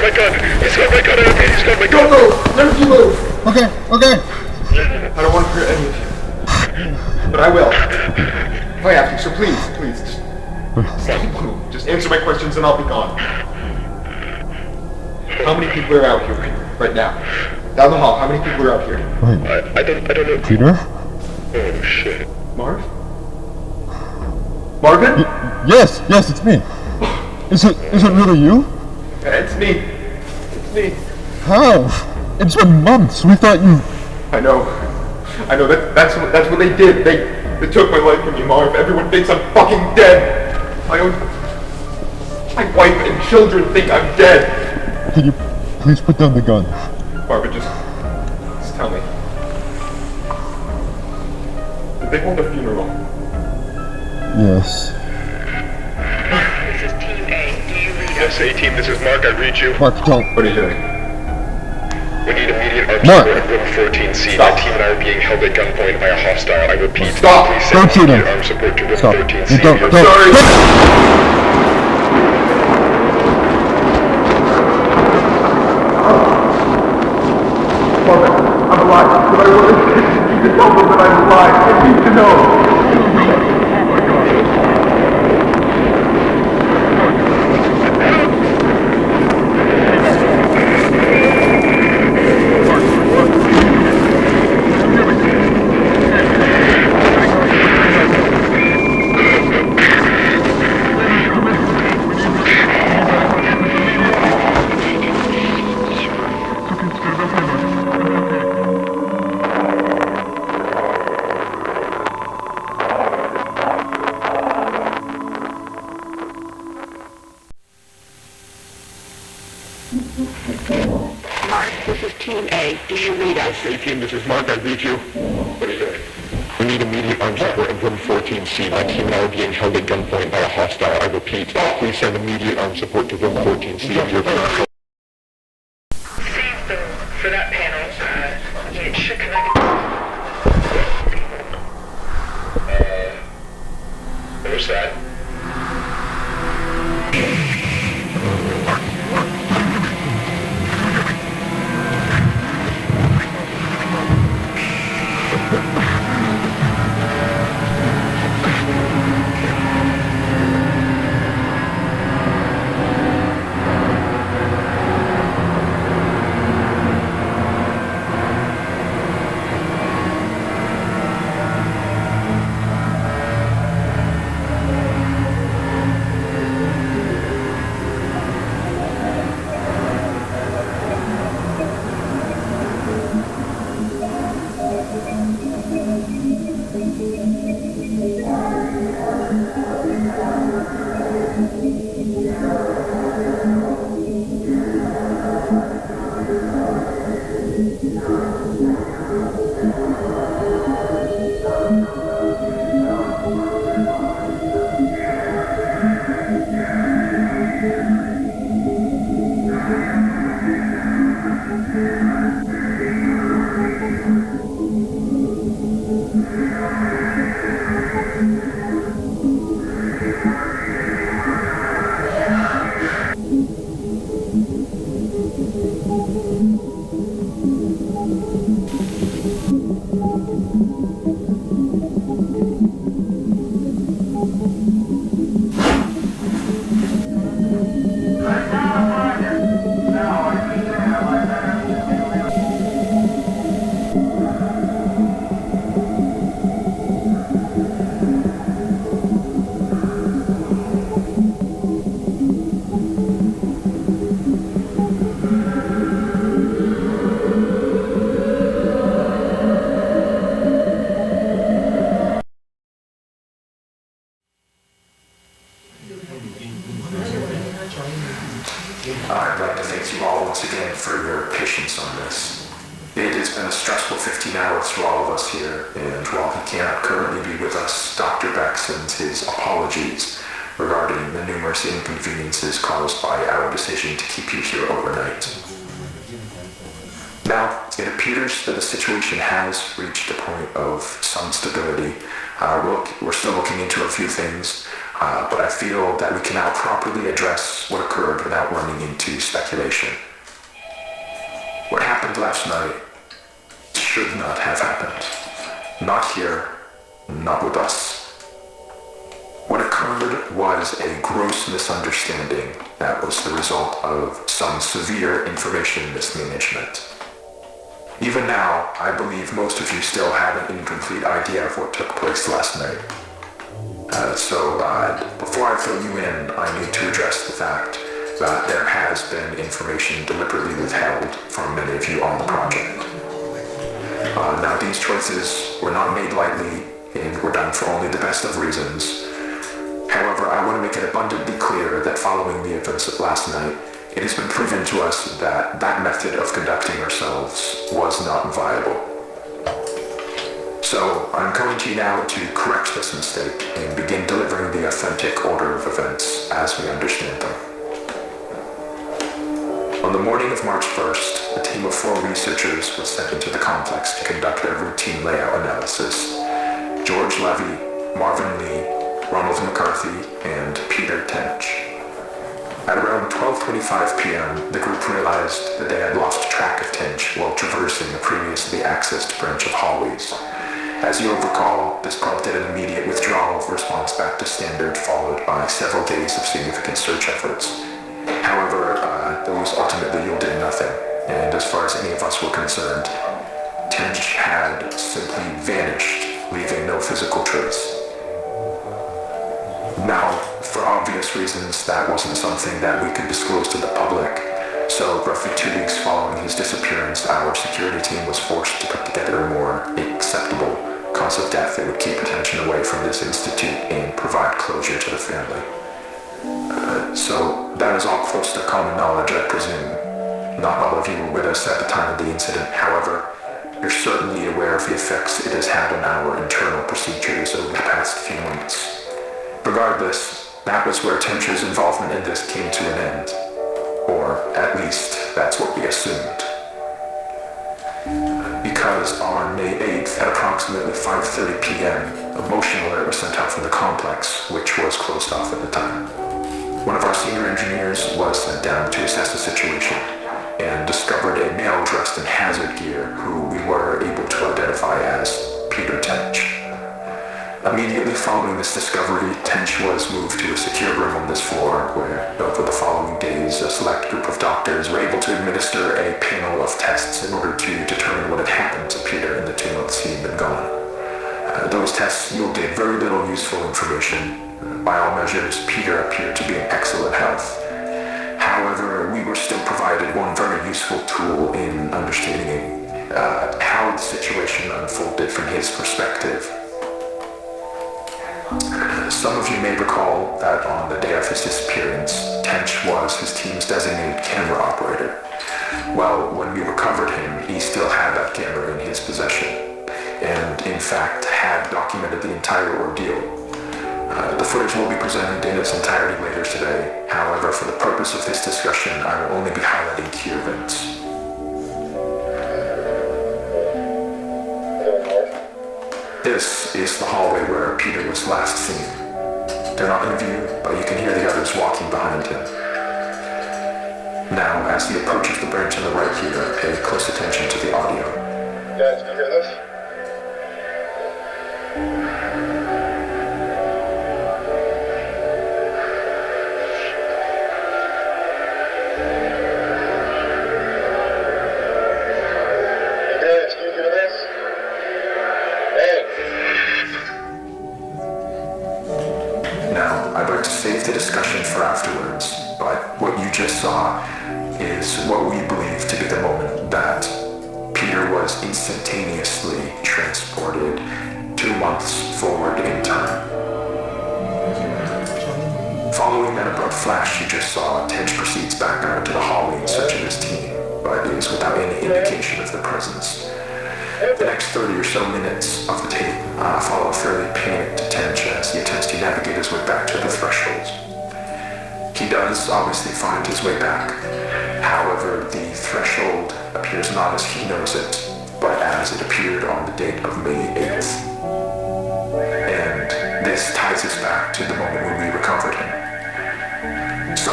my gun! He's got my gun! He's got my gun! Don't move! Never you move! Okay. I don't want to hurt any of you. But I will. If I have to, so please, just answer my questions and I'll be gone. How many people are out here right now? Down the hall, how many people are out here? Wait. I don't know. Peter? Oh shit. Marv? Marvin? Yes, it's me. Is it really you? It's me. How? It's been months. We thought you... I know. That's what they did. They took my life from me, Marv. Everyone thinks I'm fucking dead. My wife and children think I'm dead. Can you please put down the gun? Barbara, just tell me. Did they hold a funeral? Yes. This is Team A. Do you read us? Yes, A-Team, this is Mark. I read you. Mark, don't. What are you doing? We need immediate armed Mark. support in room 14C. Stop. My team and I are being held at gunpoint by a hostile. I repeat, Stop. please Don't send shoot him. immediate armed support to room Stop. 14C. Don't. I'm Don't. sorry. I'm alive, but I want to tell them that I'm alive. They need to know. Mark, this is Team A. Do you read us? Hey team, this is Mark. I read you. What is it? We need immediate armed support in room 14C. My team and I are being held at gunpoint by a hostile. I repeat, please send immediate armed support to room 14C. Your For that panel, it should connect. What was that? I'd like to thank you all once again for your patience on this. It has been a stressful 15 hours for all of us here, and while he cannot currently be with us, Dr. Beck sends his apologies regarding the numerous inconveniences caused by our decision to keep you here overnight. Now, it appears that the situation has reached a point of some stability. We're still looking into a few things, but I feel that we can now properly address what occurred without running into speculation. What happened last night should not have happened. Not here, not with us. What occurred was a gross misunderstanding that was the result of some severe information mismanagement. Even now, I believe most of you still have an incomplete idea of what took place last night. So before I fill you in, I need to address the fact that there has been information deliberately withheld from many of you on the project. Now, these choices were not made lightly and were done for only the best of reasons. However, I want to make it abundantly clear that following the events of last night, it has been proven to us that that method of conducting ourselves was not viable. So, I'm coming to you now to correct this mistake and begin delivering the authentic order of events as we understand them. On the morning of March 1st, a team of 4 researchers was sent into the complex to conduct their routine layout analysis. George Levy, Marvin Lee, Ronald McCarthy, and Peter Tench. At around 12:25 p.m., the group realized that they had lost track of Tench while traversing a previously accessed branch of hallways. As you'll recall, this prompted an immediate withdrawal of response back to standard, followed by several days of significant search efforts. However, those ultimately yielded nothing, and as far as any of us were concerned, Tench had simply vanished, leaving no physical trace. Now, for obvious reasons, that wasn't something that we could disclose to the public, so roughly 2 weeks following his disappearance, our security team was forced to put together a more acceptable cause of death that would keep attention away from this institute and provide closure to the family. So that is all close to common knowledge, I presume. Not all of you were with us at the time of the incident, however, you're certainly aware of the effects it has had on our internal procedures over the past few months. Regardless, that was where Tench's involvement in this came to an end. Or, at least, that's what we assumed. Because on May 8th, at approximately 5:30 p.m., a motion alert was sent out from the complex, which was closed off at the time. One of our senior engineers was sent down to assess the situation, and discovered a male dressed in hazard gear who we were able to identify as Peter Tench. Immediately following this discovery, Tench was moved to a secure room on this floor where, over the following days, a select group of doctors were able to administer a panel of tests in order to determine what had happened to Peter in the 2 months he had been gone. Those tests yielded very little useful information. By all measures, Peter appeared to be in excellent health. However, we were still provided one very useful tool in understanding how the situation unfolded from his perspective. Some of you may recall that on the day of his disappearance, Tench was his team's designated camera operator. Well, when we recovered him, he still had that camera in his possession, and in fact had documented the entire ordeal. The footage will be presented in its entirety later today. However, for the purpose of this discussion, I will only be highlighting key events. This is the hallway where Peter was last seen. They're not in view, but you can hear the others walking behind him. Now, as he approaches the branch on the right here, pay close attention to the audio. Guys, can you hear this? Save the discussion for afterwards, but what you just saw is what we believe to be the moment that Peter was instantaneously transported 2 months forward in time. Following that abrupt flash you just saw, Tench proceeds back out into the hallway in search of his team, but is without any indication of their presence. The next 30 or so minutes of the tape follow a fairly panicked Tench as he attempts to navigate his way back to the threshold. He does obviously find his way back. However, the threshold appears not as he knows it, but as it appeared on the date of May 8th. And this ties us back to the moment when we recovered him. So,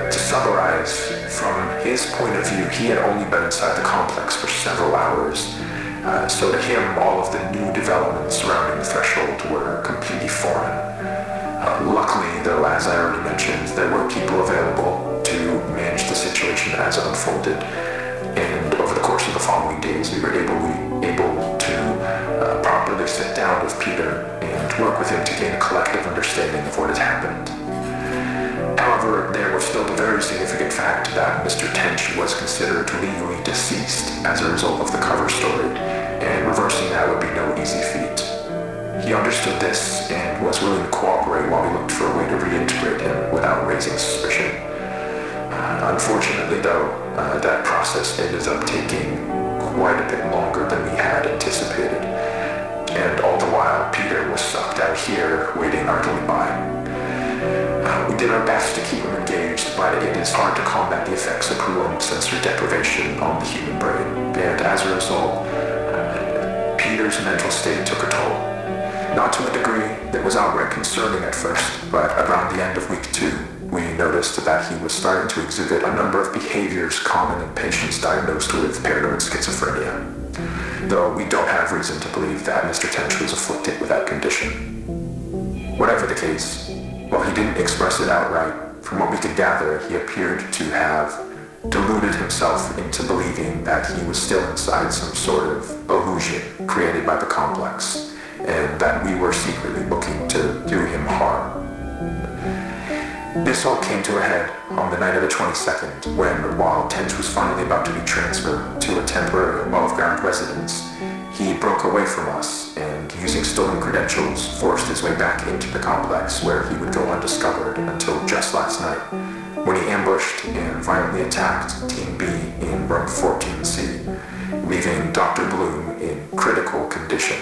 to summarize, from his point of view, he had only been inside the complex for several hours. So to him, all of the new developments surrounding the threshold were completely foreign. Luckily, though, as I already mentioned, there were people available to manage the situation as it unfolded. And over the course of the following days, we were able to properly sit down with Peter and work with him to gain a collective understanding of what had happened. However, there was still the very significant fact that Mr. Tench was considered legally deceased as a result of the cover story, and reversing that would be no easy feat. He understood this and was willing to cooperate while we looked for a way to reintegrate him without raising suspicion. Unfortunately, though, that process ended up taking quite a bit longer than we had anticipated, and all the while Peter was sucked out here waiting idly by. We We did our best to keep him engaged, but it is hard to combat the effects of prolonged sensory deprivation on the human brain, and as a result, Peter's mental state took a toll. Not to a degree that was outright concerning at first, but around the end of week 2, we noticed that he was starting to exhibit a number of behaviors common in patients diagnosed with paranoid schizophrenia, though we don't have reason to believe that Mr. Tench was afflicted with that condition. Whatever the case, while he didn't express it outright, from what we could gather, he appeared to have deluded himself into believing that he was still inside some sort of illusion created by the complex, and that we were secretly looking to do him harm. This all came to a head on the night of the 22nd, when, while Tench was finally about to be transferred to a temporary above-ground residence, he broke away from us and, using stolen credentials, forced his way back into the complex, where he would go undiscovered until just last night, when he ambushed and violently attacked Team B in room 14C, leaving Dr. Bloom in critical condition.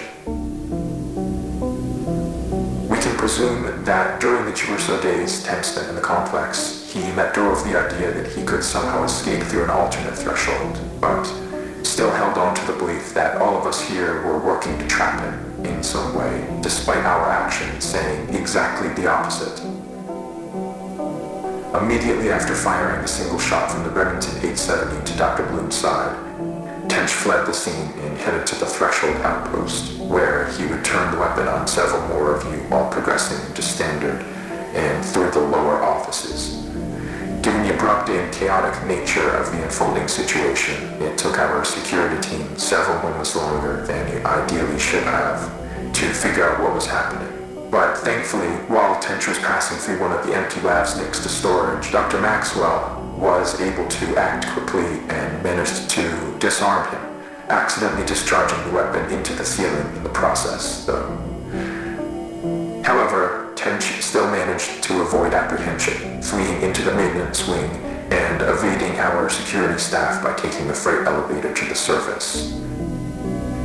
We can presume that during the 2 or so days Tench spent in the complex, he let go of the idea that he could somehow escape through an alternate threshold, but still held on to the belief that all of us here were working to trap him in some way, despite our actions saying exactly the opposite. Immediately after firing a single shot from the Remington 870 to Dr. Bloom's side, Tench fled the scene and headed to the threshold outpost, where he would turn the weapon on several more of you while progressing into standard and through the lower offices. Given the abrupt and chaotic nature of the unfolding situation, it took our security team several moments longer than it ideally should have to figure out what was happening. But thankfully, while Tench was passing through one of the empty labs next to storage, Dr. Maxwell was able to act quickly and managed to disarm him, accidentally discharging the weapon into the ceiling in the process, though. However, Tench still managed to avoid apprehension, fleeing into the maintenance wing and evading our security staff by taking the freight elevator to the surface.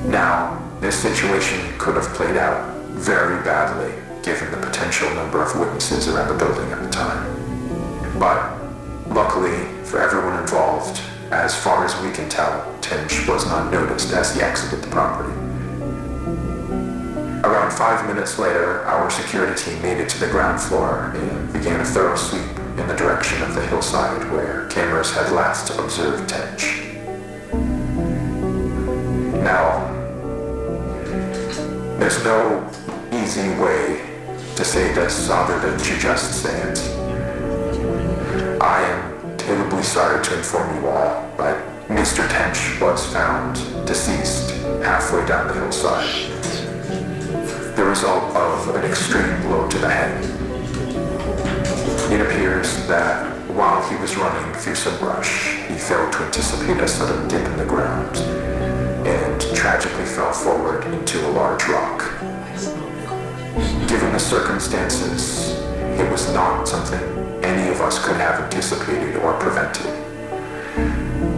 Now, this situation could have played out very badly, given the potential number of witnesses around the building at the time. But luckily for everyone involved, as far as we can tell, Tench was not noticed as he exited the property. Around 5 minutes later, our security team made it to the ground floor and began a thorough sweep in the direction of the hillside where cameras had last observed Tench. Now, there's no easy way to say this other than to just say it. I am terribly sorry to inform you all, but Mr. Tench was found deceased halfway down the hillside. The result of an extreme blow to the head. It appears that while he was running through some brush, he failed to anticipate a sudden dip in the ground and tragically fell forward into a large rock. Given the circumstances, it was not something any of us could have anticipated or prevented.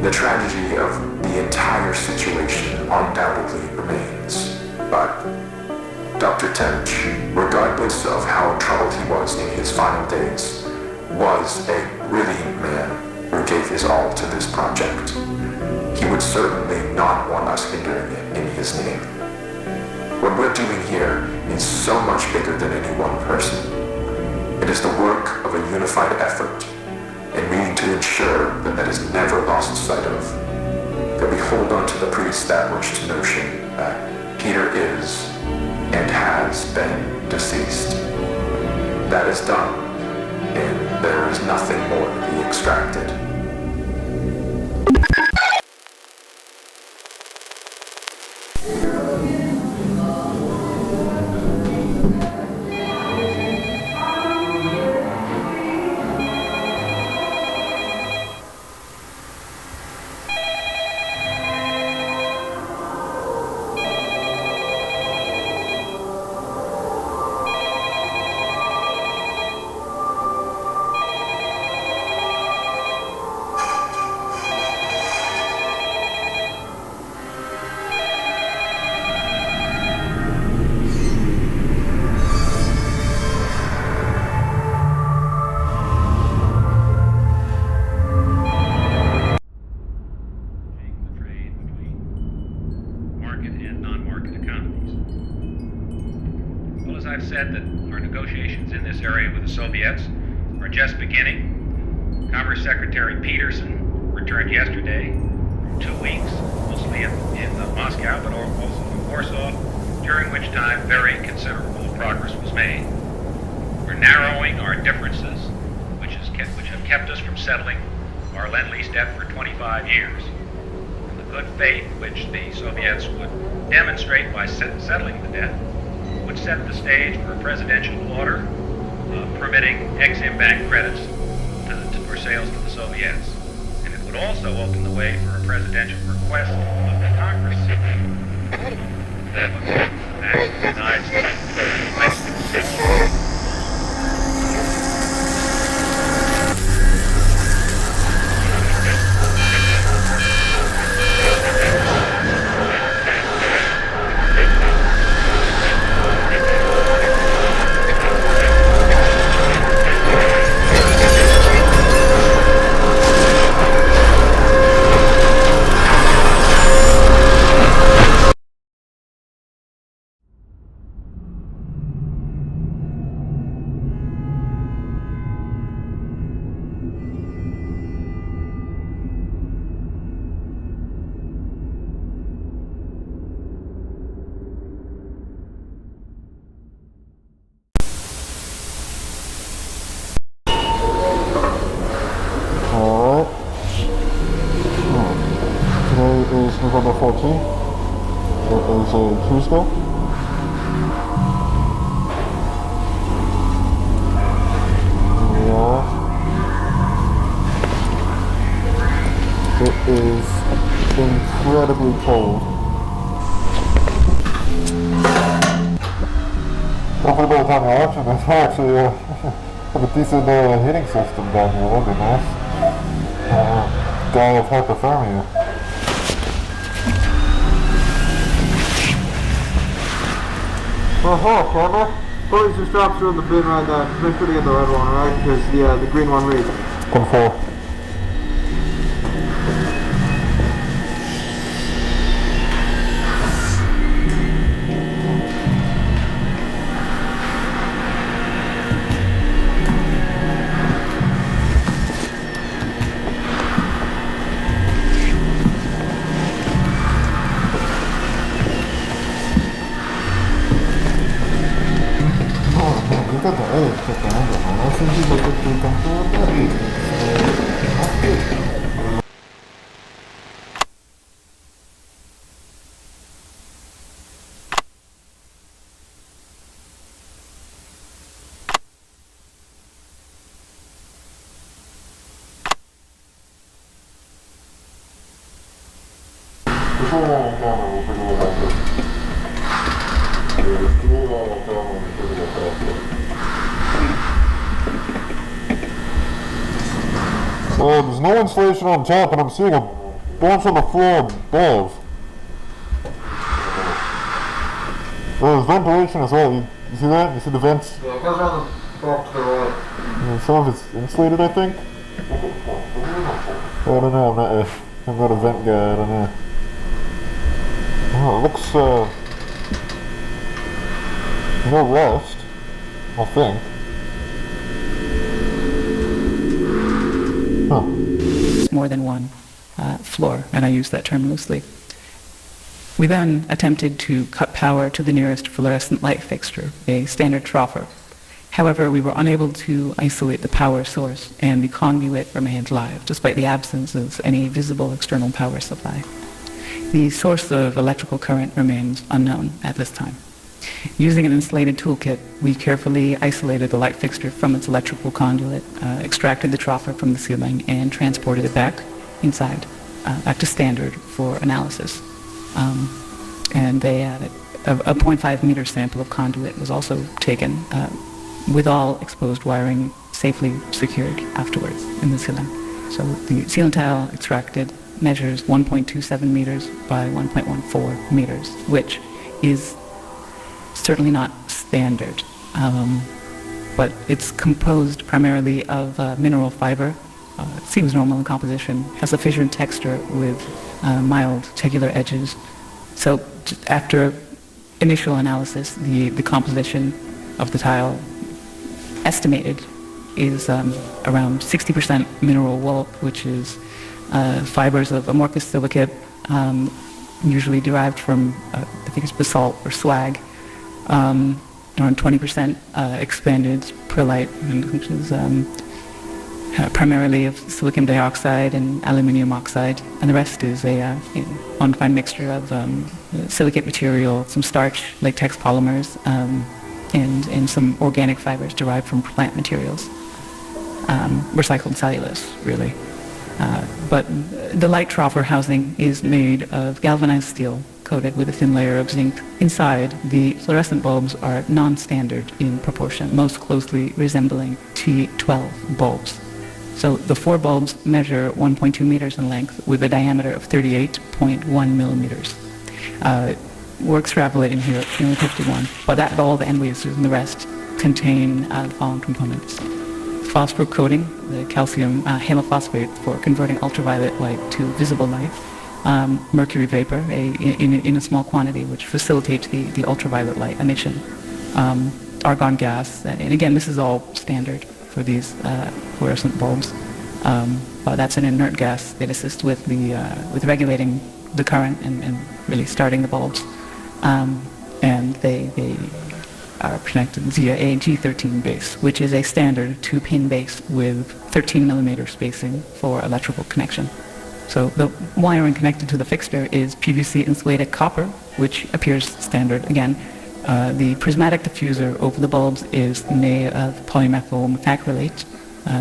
The tragedy of the entire situation undoubtedly remains, but Dr. Tench, regardless of how troubled he was in his final days, was a brilliant man who gave his all to this project. He would certainly not want us hindering it in his name. What we're doing here is so much bigger than any one person. It is the work of a unified effort, and we need to ensure that that is never lost sight of. That we hold on to the pre-established notion that Peter is and has been deceased. That is done, and there is nothing more to be extracted. area with the Soviets are just beginning. Commerce Secretary Peterson returned yesterday from 2 weeks, mostly in Moscow, but also in Warsaw, during which time very considerable progress was made. We're narrowing our differences, which have kept us from settling our Lend-Lease debt for 25 years. And the good faith which the Soviets would demonstrate by settling the debt would set the stage for a presidential order permitting Exim Bank credits for sales to the Soviets. And it would also open the way for a presidential request of the Congress that would act the United States. November 14th. It is a Tuesday. Yeah. It is incredibly cold. Hopefully by the time you're watching this, I'll actually have a decent heating system down here. That'd be nice. Die of hypothermia. Camera. Please just drop through in the bin right there. Make sure to get the red one, right? Because the green one reads. 10-4. There's no insulation on top, and I'm seeing a bunch on the floor above. There's ventilation as well. You see that? You see the vents? Yeah, it goes around the back to the right. Yeah, some of it's insulated, I think. I don't know. I'm not a vent guy. I don't know. Oh, it looks no rust, I think. Huh. More than one floor, and I use that term loosely. We then attempted to cut power to the nearest fluorescent light fixture, a standard troffer. However, we were unable to isolate the power source, and the conduit remained live, despite the absence of any visible external power supply. The source of electrical current remains unknown at this time. Using an insulated toolkit, we carefully isolated the light fixture from its electrical conduit, extracted the troffer from the ceiling, and transported it back inside, back to standard for analysis. And a 0.5 meter sample of conduit was also taken, with all exposed wiring safely secured afterwards in the ceiling. So the ceiling tile extracted measures 1.27 meters by 1.14 meters, which is certainly not standard, but it's composed primarily of mineral fiber. It seems normal in composition, has a fissured texture with mild tegular edges. So after initial analysis, the composition of the tile estimated is around 60% mineral wool, which is fibers of amorphous silicate, usually derived from, I think it's basalt or slag, around 20% expanded perlite, which is primarily of silicon dioxide and aluminium oxide, and the rest is a undefined mixture of silicate material, some starch, latex polymers, and some organic fibers derived from plant materials. Recycled cellulose, really. But the light troffer housing is made of galvanized steel coated with a thin layer of zinc. Inside, the fluorescent bulbs are non-standard in proportion, most closely resembling T12 bulbs. So the 4 bulbs measure 1.2 meters in length with a diameter of 38.1 millimeters. We're extrapolating here at 51, but that all the end lasers and the rest contain the following components. Phosphor coating, the calcium halophosphate for converting ultraviolet light to visible light, mercury vapor in a small quantity which facilitates the ultraviolet light emission, argon gas, and again this is all standard for these fluorescent bulbs, but that's an inert gas that assists with regulating the current and really starting the bulbs, and they are connected via a G13 base, which is a standard 2-pin base with 13 millimeter spacing for electrical connection. So the wiring connected to the fixture is PVC insulated copper, which appears standard again. The prismatic diffuser over the bulbs is made of polymethyl methacrylate,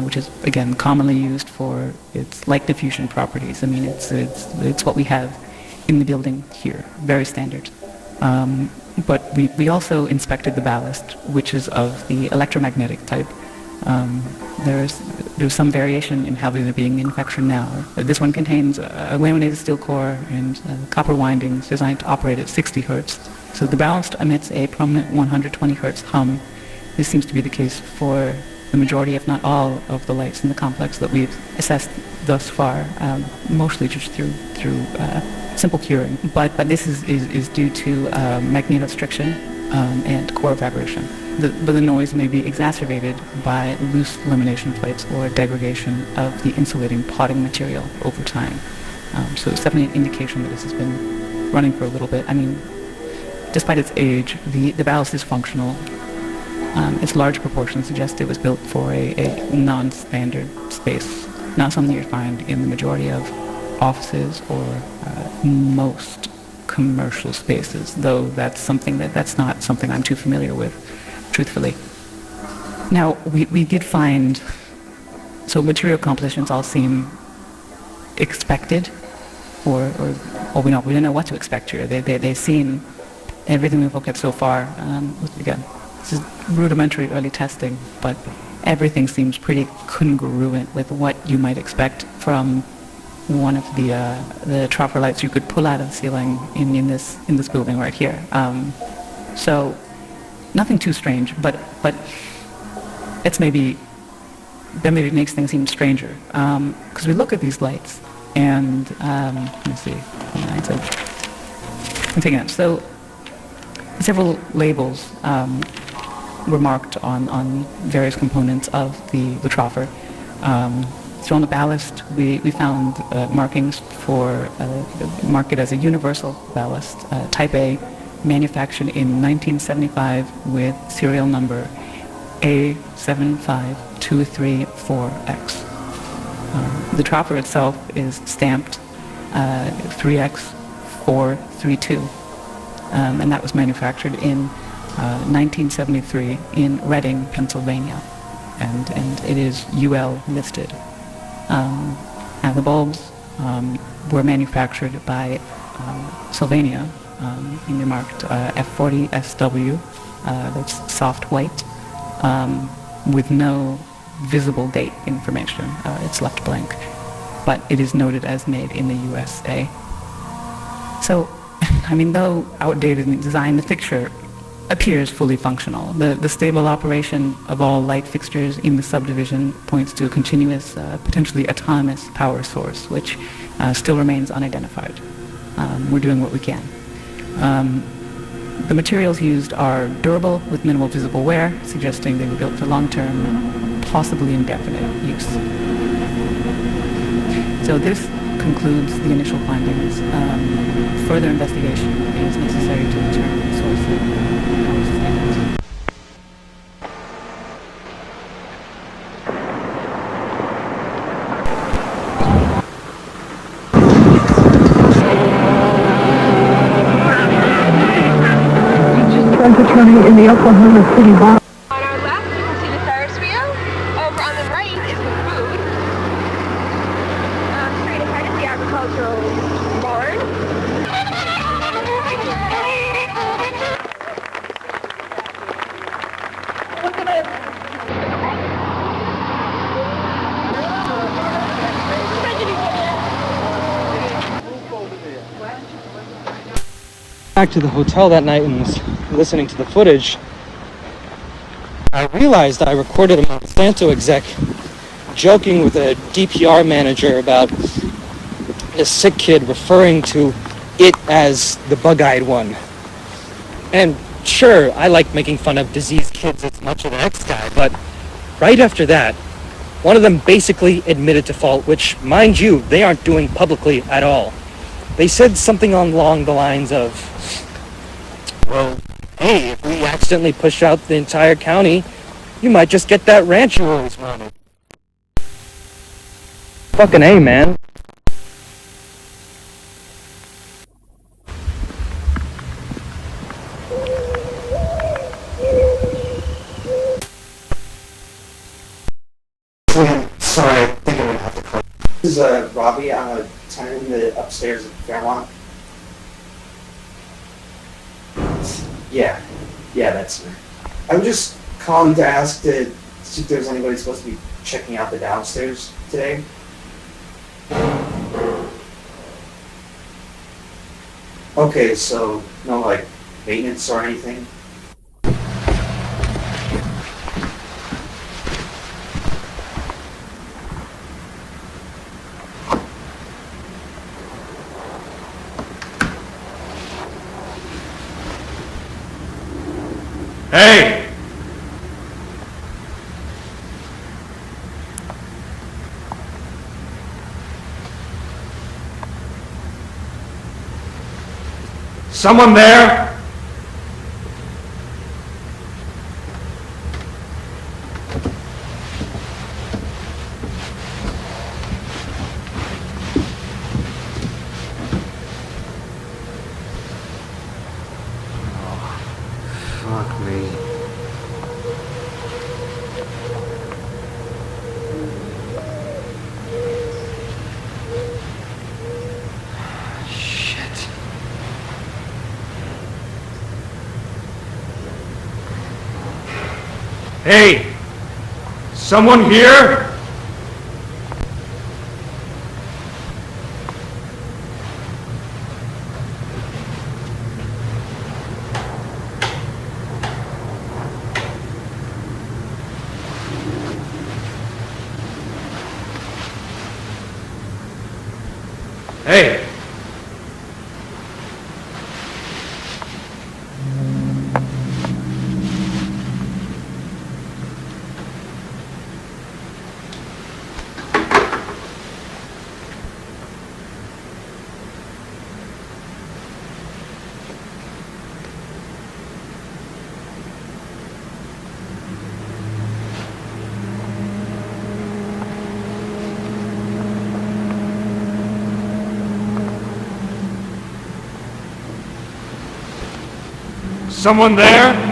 which is again commonly used for its light diffusion properties. I mean, it's what we have in the building here, very standard. But we also inspected the ballast, which is of the electromagnetic type. There's some variation in how they're being manufactured now. This one contains a laminated steel core and copper windings designed to operate at 60 hertz. So the ballast emits a prominent 120 hertz hum. This seems to be the case for the majority, if not all, of the lights in the complex that we've assessed thus far, mostly just through simple curing. But this is due to magnetostriction and core vibration. But the noise may be exacerbated by loose lamination plates or degradation of the insulating potting material over time. So it's definitely an indication that this has been running for a little bit. I mean, despite its age, the ballast is functional. Its large proportions suggest it was built for a non-standard space, not something you find in the majority of offices or most commercial spaces, though that's not something I'm too familiar with, truthfully. Now, we did find, so material compositions all seem expected, or we didn't know what to expect here. They seem, everything we've looked at so far, again, this is rudimentary early testing, but everything seems pretty congruent with what you might expect from one of the troffer lights you could pull out of the ceiling in this building right here. So nothing too strange, but that maybe makes things even stranger, because we look at these lights and let me see. I'm taking it. So several labels were marked on various components of the troffer. So on the ballast, we found markings for marked as a universal ballast, Type A, manufactured in 1975 with serial number A75234X. The troffer itself is stamped 3X432, and that was manufactured in 1973 in Reading, Pennsylvania, and it is UL listed. And the bulbs were manufactured by Sylvania, and they're marked F40SW, that's soft white, with no visible date information. It's left blank, but it is noted as made in the USA. So, I mean, though outdated in design, the fixture appears fully functional. The stable operation of all light fixtures in the subdivision points to a continuous, potentially autonomous power source, which still remains unidentified. We're doing what we can. The materials used are durable with minimal visible wear, suggesting they were built for long-term, possibly indefinite use. So this concludes the initial findings. Further investigation is necessary to determine the source of power sustainment. Turning in the Oklahoma City bar. On our left, you can see the Ferris wheel. Over on the right is the food. Straight ahead is the agricultural barn. Look at it. Back to the hotel that night and was listening to the footage, I realized I recorded a Monsanto exec joking with a DPR manager about a sick kid referring to it as the bug-eyed one. And sure, I like making fun of diseased kids as much as the next guy, but right after that, one of them basically admitted to fault, which, mind you, they aren't doing publicly at all. They said something along the lines of, well, hey, if we accidentally push out the entire county, you might just get that ranch you always wanted. Fucking A, man. Sorry, I think I'm gonna have to call. This is Robbie. I'm a tenant in the upstairs at Fairmont. Yeah, that's me. I'm just calling to ask to see if there's anybody supposed to be checking out the downstairs today. Okay, so no like maintenance or anything? Hey! Someone there? Fuck me. Shit. Hey! Someone here? Hey! Someone there?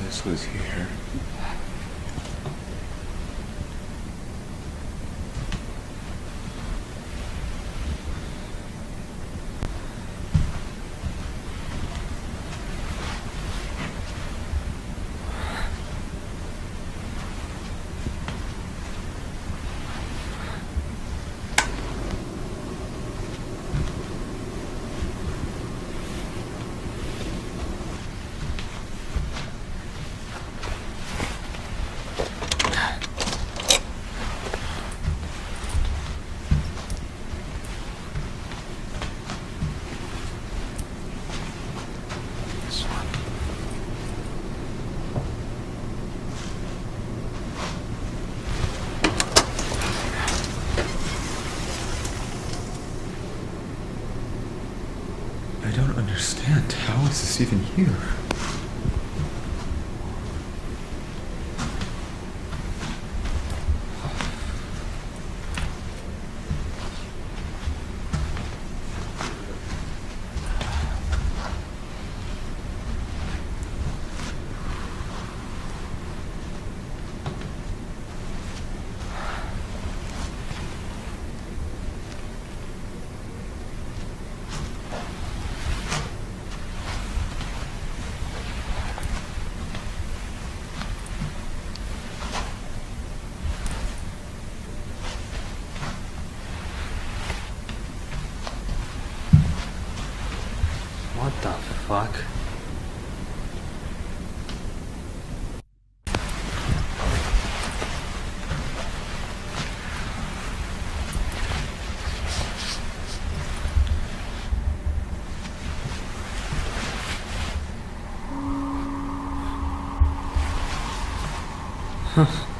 this was here. I don't understand. How is this even here? What the fuck? Huh.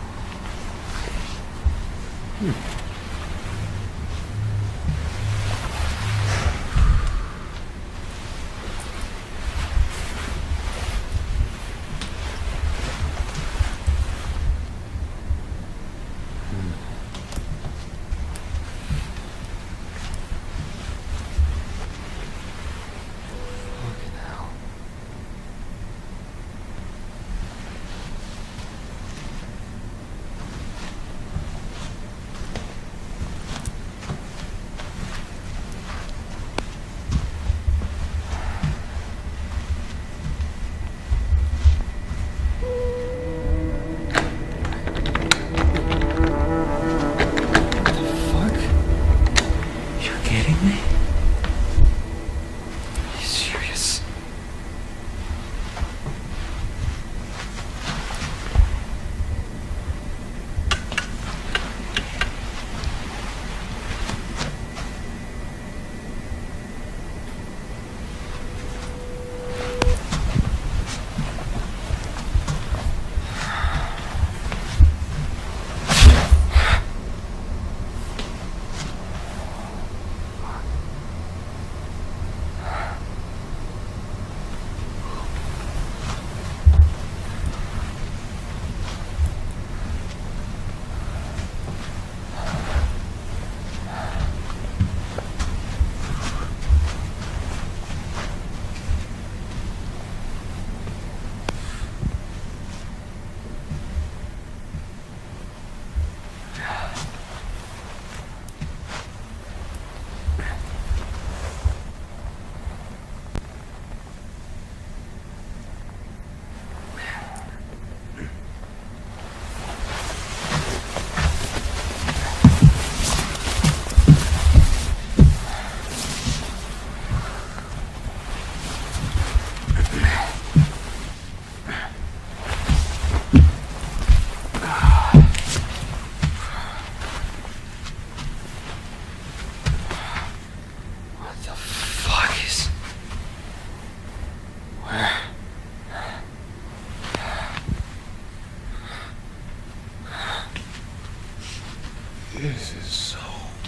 This is so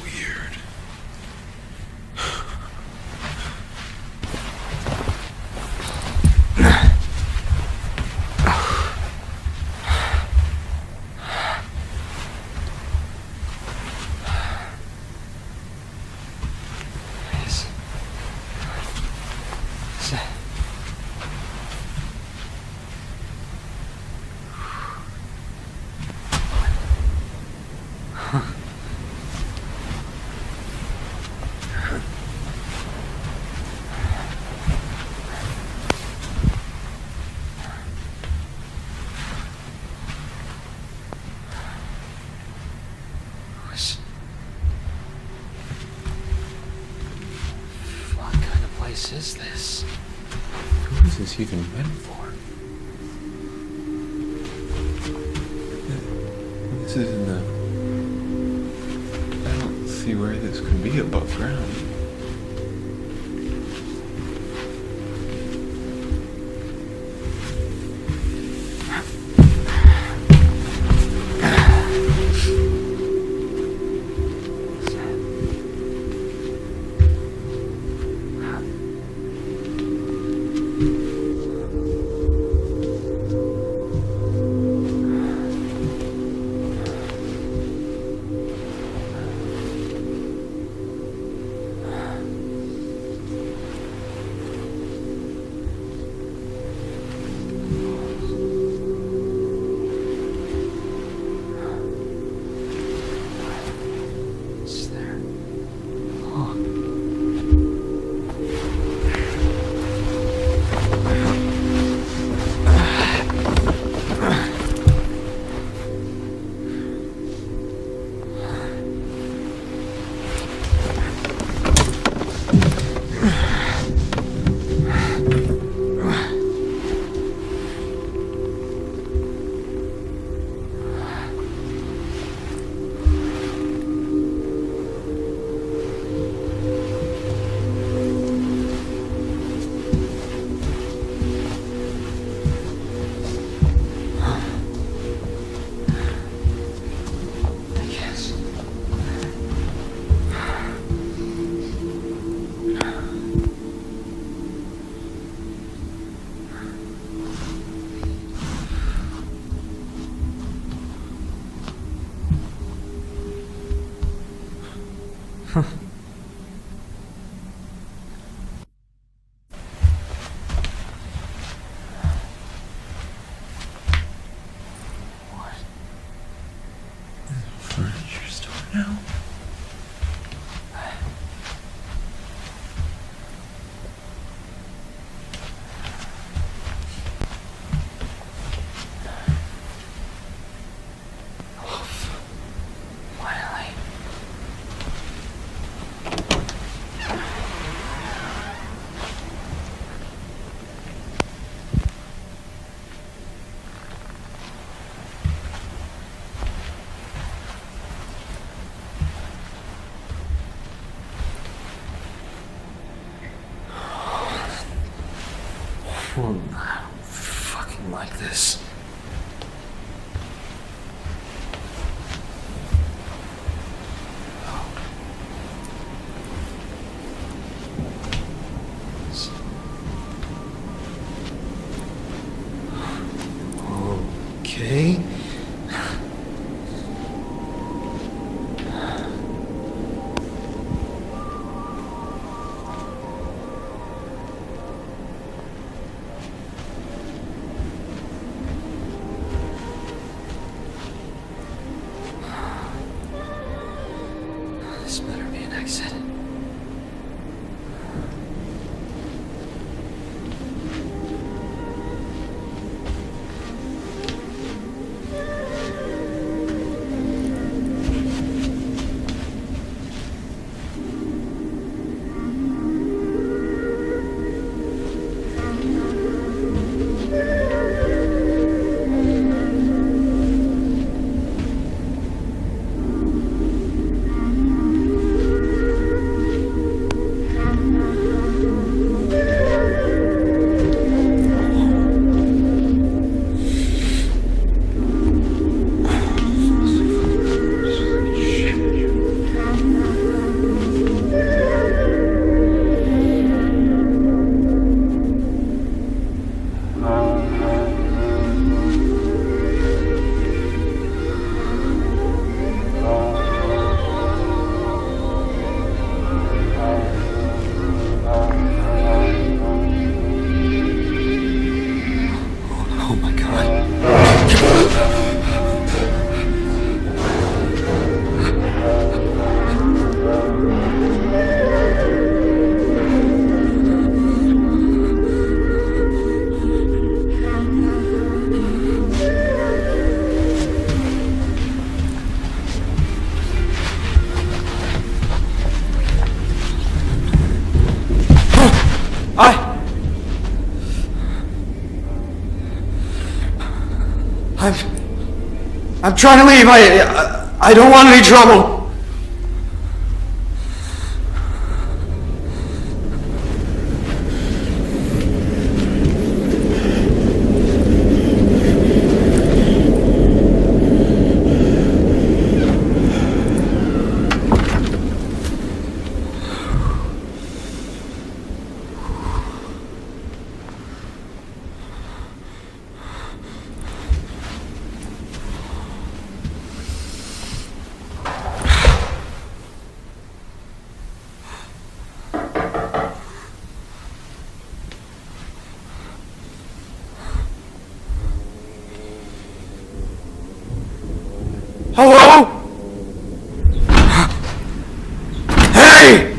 weird. is this? Who is this even meant for? This isn't a... I don't see where this could be above ground. Furniture store now? I don't fucking like this. Okay. This better be an exit. I'm trying to leave. I don't want any trouble. Hello? Hey!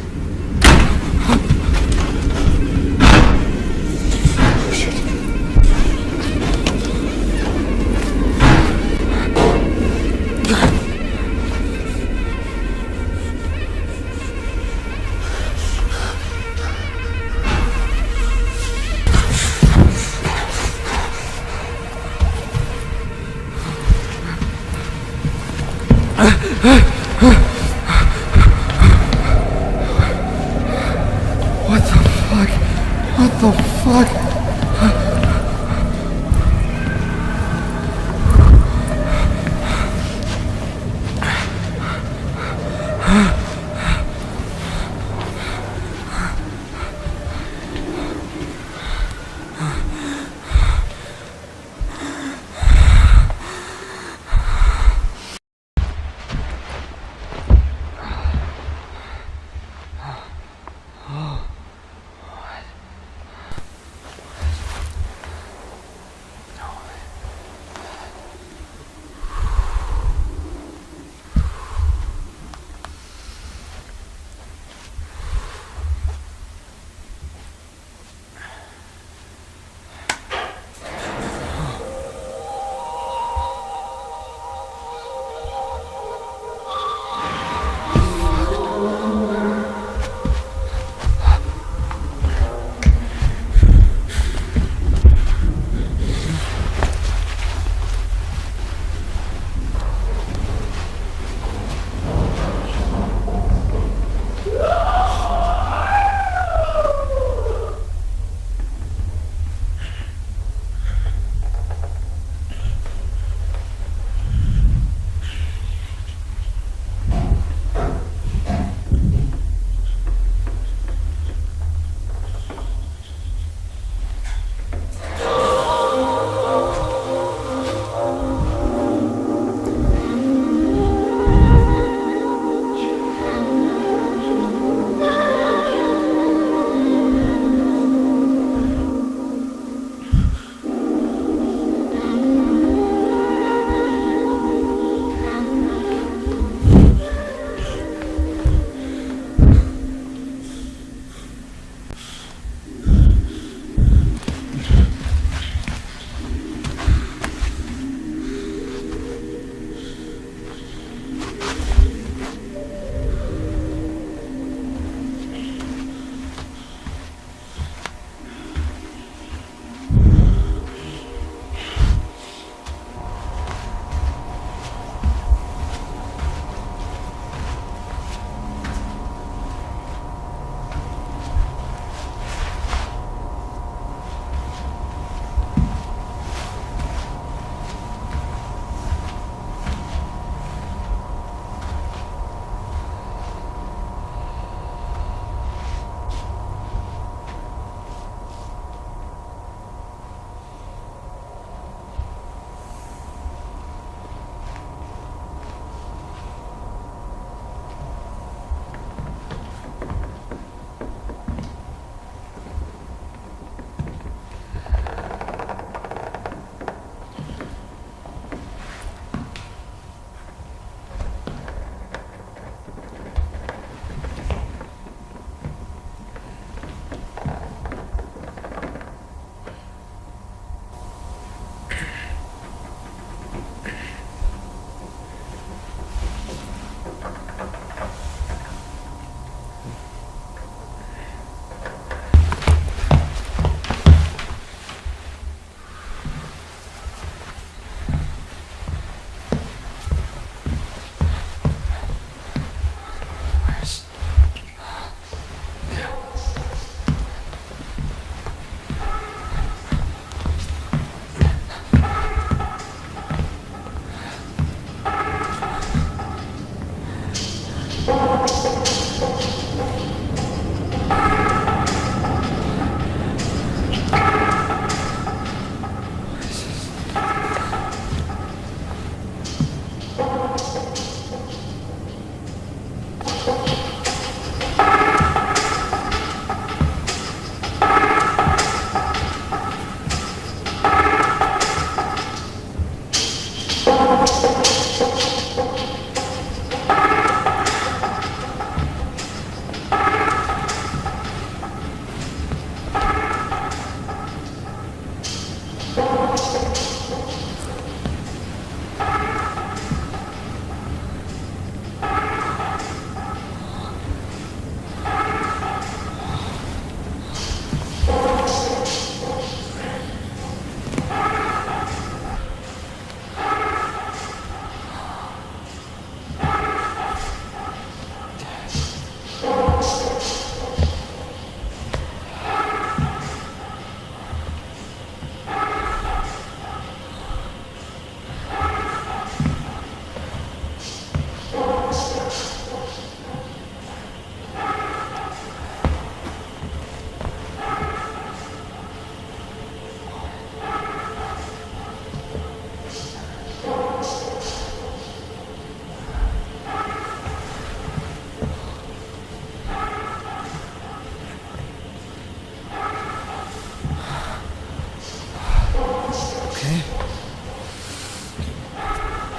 What the fuck? What the fuck?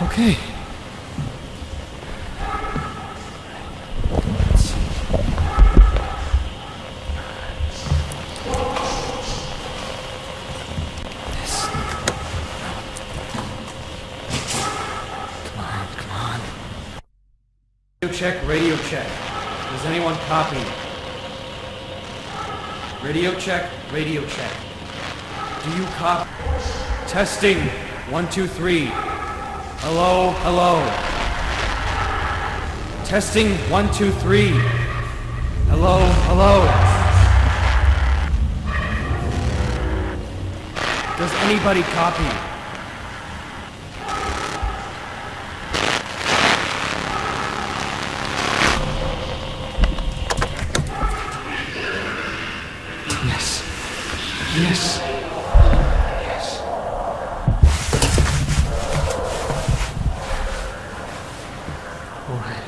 Okay. Radio check. Does anyone copy? Radio check, radio check. Do you copy? Testing, 1, 2, 3. Hello, hello. Testing, 1, 2, 3. Hello, hello. Does anybody copy? Yes. Yes. All right.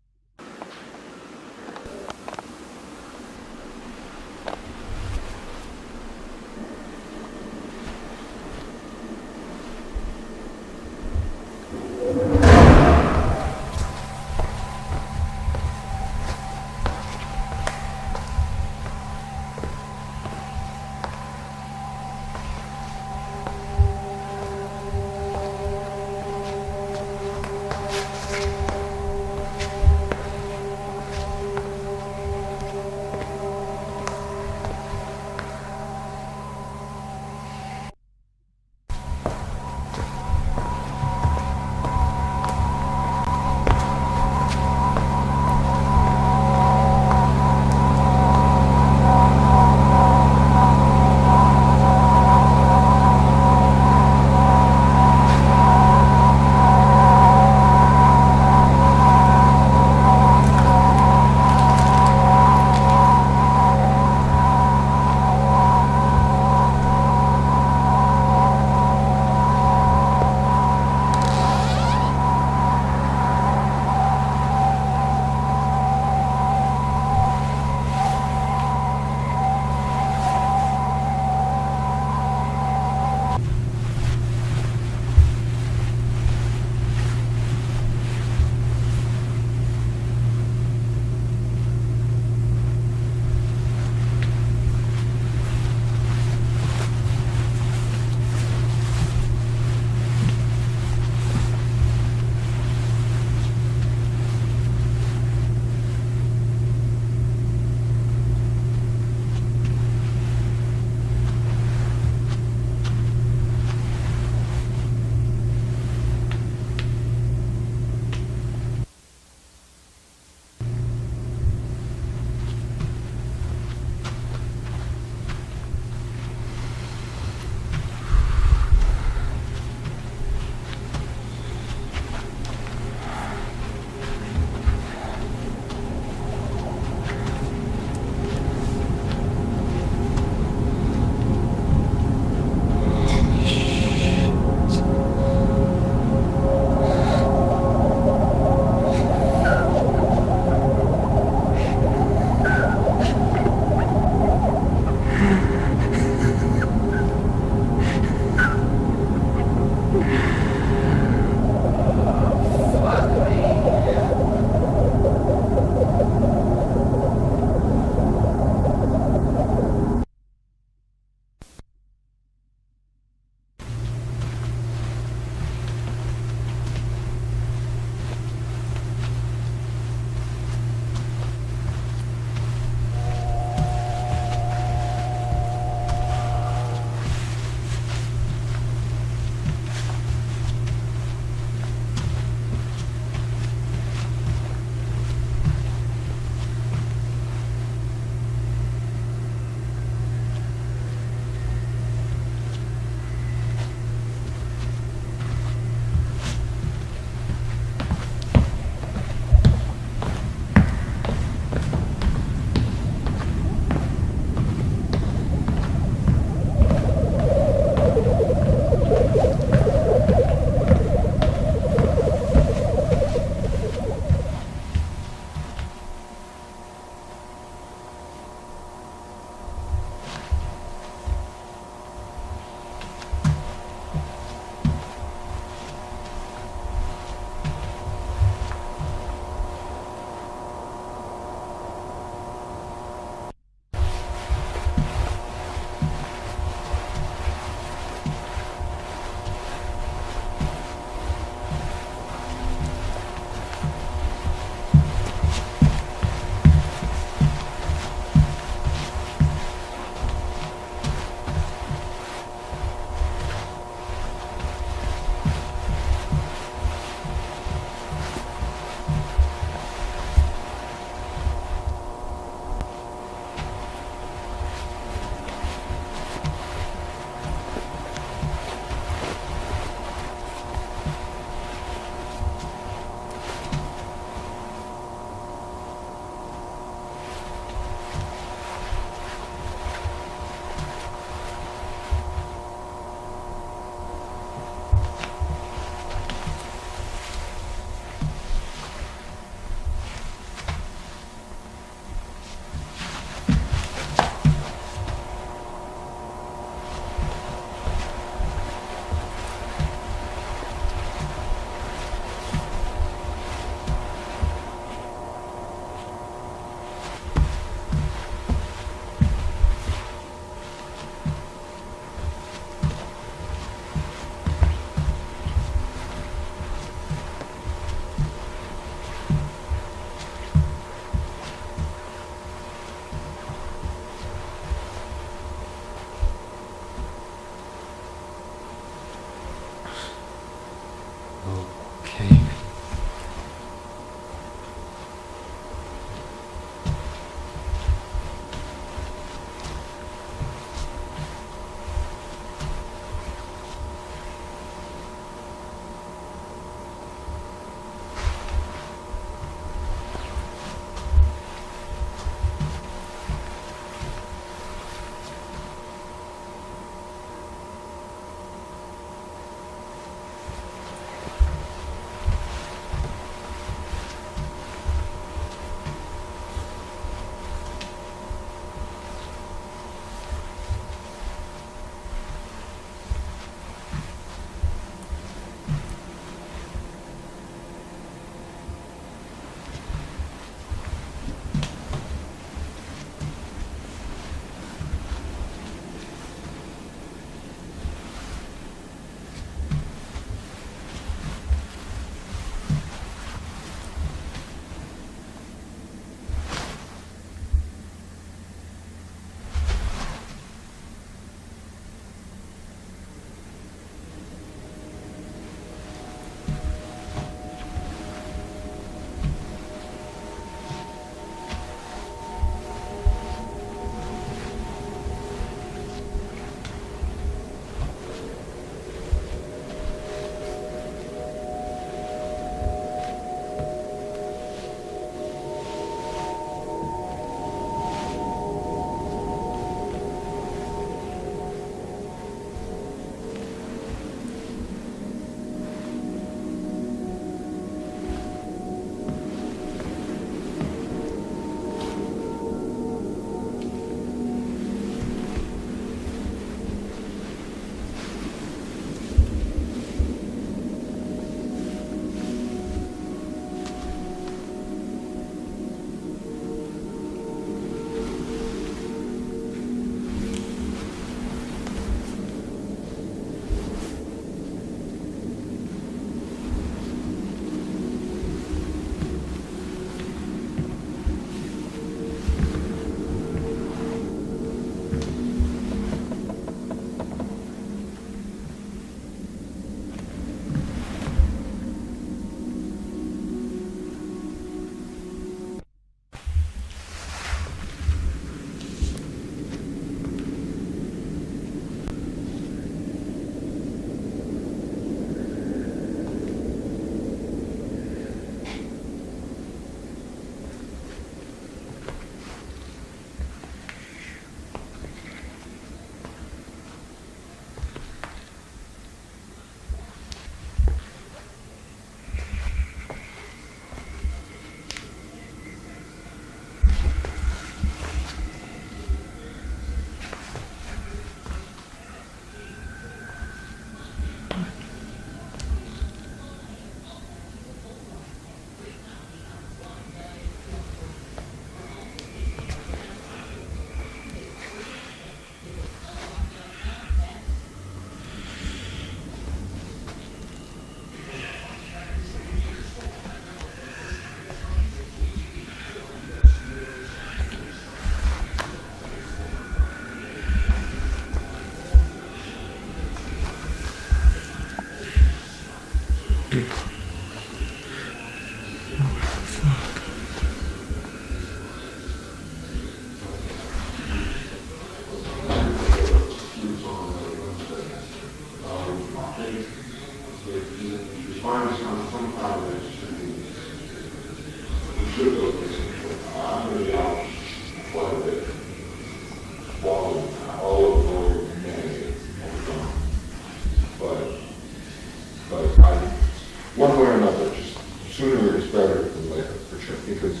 One way or another, just sooner is better than later, for sure, because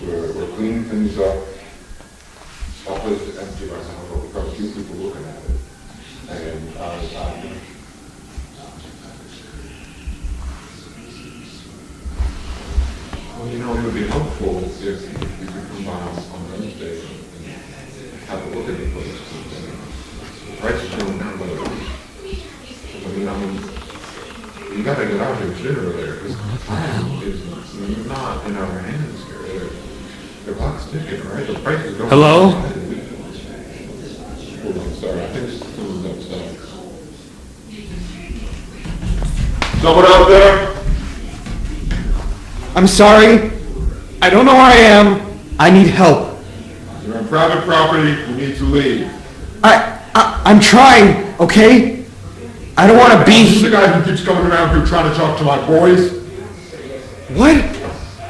we're cleaning things up. Our place is empty right now, but we've got a few people looking at it. And well, you know, it would be helpful if you could come by on Wednesday and have a look at the place. The prices don't come by the week. You gotta get out here sooner or later, because the plan is not in our hands here. The clock's ticking, right? The price is going. Hello? Hold on, sorry. I think someone's upstairs. Someone out there? I'm sorry. I don't know where I am. I need help. You're on private property. You need to leave. I'm trying, okay? I don't want to be... This is the guy who keeps coming around here trying to talk to my boys. What?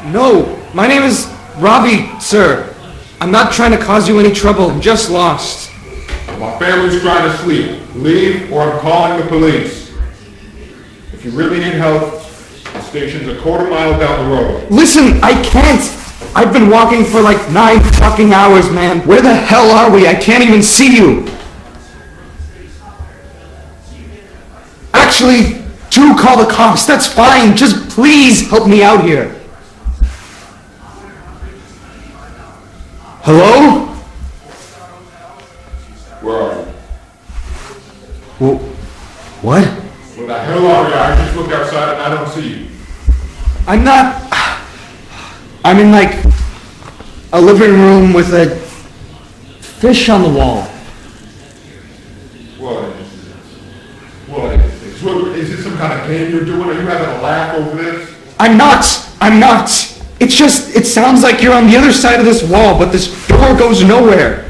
No, my name is Ravi, sir. I'm not trying to cause you any trouble. I'm just lost. My family's trying to sleep. Leave or I'm calling the police. If you really need help, the station's a quarter mile down the road. Listen, I can't. I've been walking for like 9 fucking hours, man. Where the hell are we? I can't even see you. Actually, do call the cops. That's fine. Just please help me out here. Hello? Where are you? Well, what? Where the hell are you? I just looked outside and I don't see you. I'm not... I'm in like a living room with a fish on the wall. What is this some kind of game you're doing? Are you having a laugh over this? I'm not. It's just, it sounds like you're on the other side of this wall, but this door goes nowhere.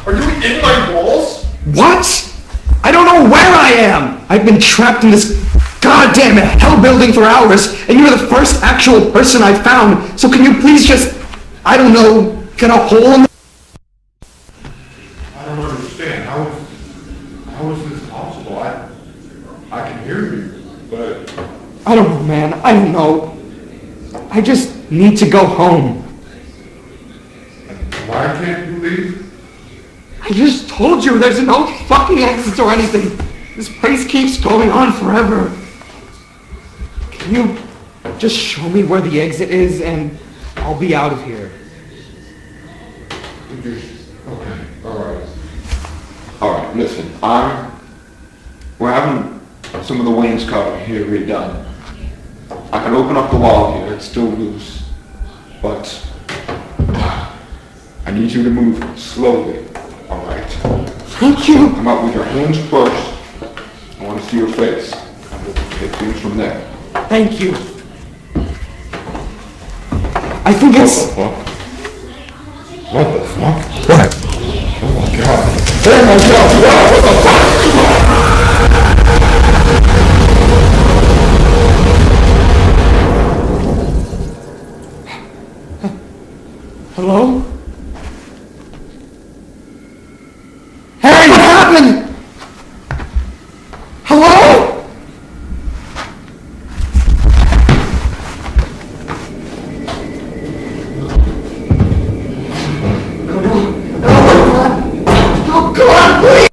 Are you in my walls? What? I don't know where I am! I've been trapped in this goddamn hell building for hours, and you're the first actual person I found, so can you please just, I don't know, get a hole in the... I don't understand. How is this possible? I can hear you, but... I don't know, man. I don't know. I just need to go home. Why can't you leave? I just told you there's no fucking exits or anything. This place keeps going on forever. Can you just show me where the exit is and I'll be out of here? Okay, alright, listen, we're having some of the wainscoting here redone. I can open up the wall here, it's still loose, but I need you to move slowly, alright? Thank you. Come out with your hands first. I want to see your face, and we'll take things from there. Thank you. I think it's... What the fuck? What? Oh my god. Oh my god! What the fuck? Hello? Hey, what happened? Hello? Oh God, please!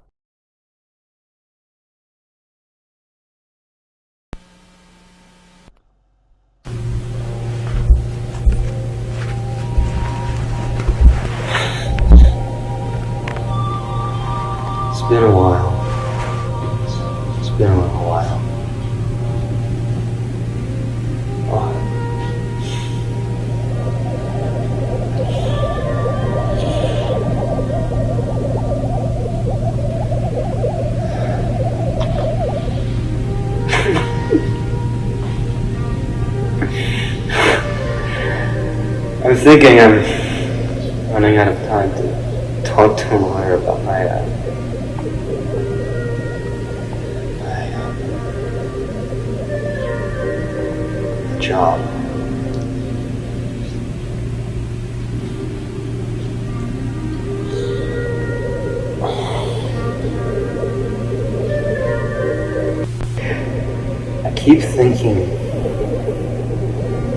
thinking I'm running out of time to talk to a lawyer about my job. I keep thinking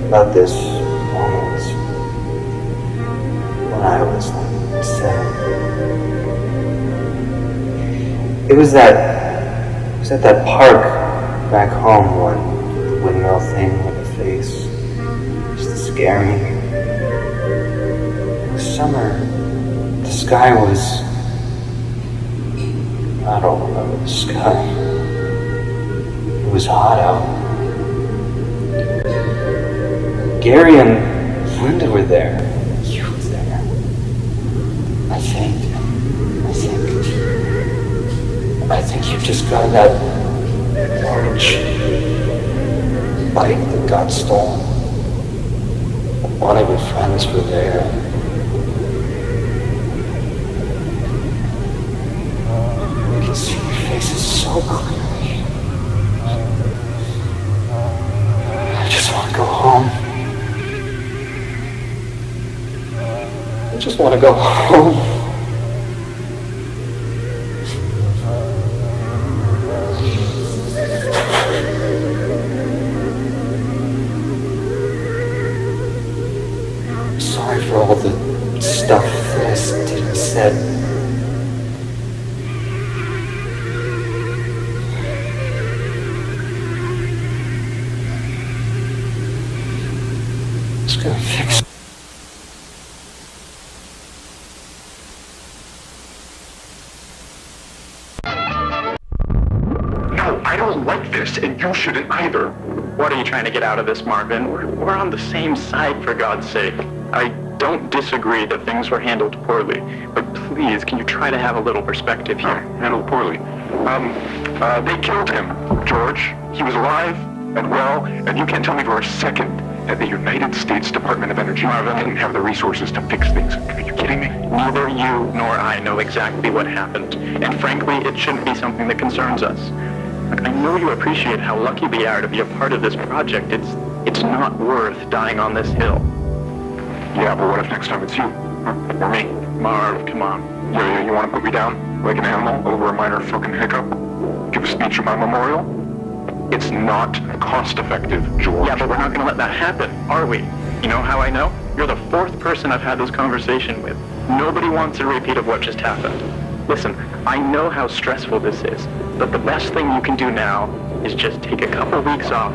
about this moment when I was like 7. It was at that park back home when the windmill thing in the face used to scare me. It was summer. The sky was, I don't remember the sky. It was hot out. Gary and Linda were there. You were there. I think you just got that orange bike that got stolen. One of your friends were there. I can see your faces so clearly. I just want to go home. I just want to go home. Sorry for all the stuff that I did and said. I'm just gonna fix it. I don't like this, and you shouldn't either. What are you trying to get out of this, Marvin? We're on the same side, for God's sake. I don't disagree that things were handled poorly, but please, can you try to have a little perspective here? Handled poorly. They killed him, George. He was alive and well, and you can't tell me for a second that the United States Department of Energy didn't have the resources to fix things. Are you kidding me? Neither you nor I know exactly what happened, and frankly, it shouldn't be something that concerns us. Look, I know you appreciate how lucky we are to be a part of this project. It's not worth dying on this hill. Yeah, but what if next time it's you? Or me? Marv, come on. Yeah, you want to put me down like an animal over a minor fucking hiccup? Give a speech at my memorial? It's not cost-effective, George. Yeah, but we're not going to let that happen, are we? You know how I know? You're the 4th person I've had this conversation with. Nobody wants a repeat of what just happened. Listen, I know how stressful this is, but the best thing you can do now is just take a couple weeks off,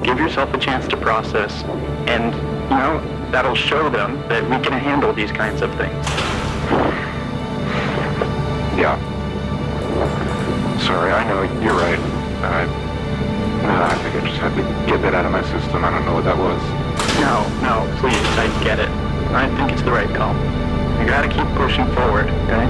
give yourself a chance to process, and, you know, that'll show them that we can handle these kinds of things. Yeah. Sorry, I know, you're right. I think I just had to get that out of my system. I don't know what that was. No, please, I get it. I think it's the right call. You gotta keep pushing forward, okay?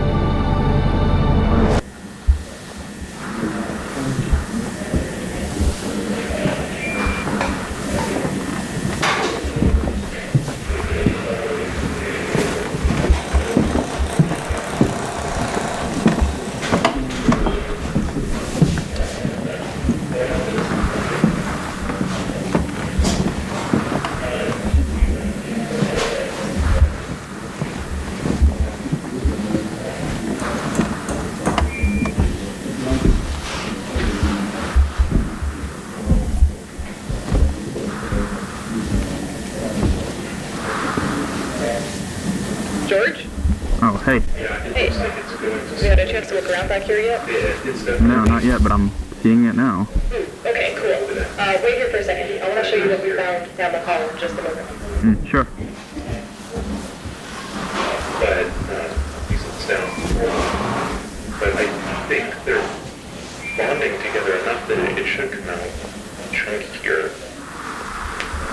George? Oh, hey. Hey. Have you had a chance to look around back here yet? No, not yet, but I'm seeing it now. Okay, cool. Wait here for a second. I want to show you what we found down the hall in just a moment. Sure. But these sit down. But I think they're bonding together enough that it should come out chunkier.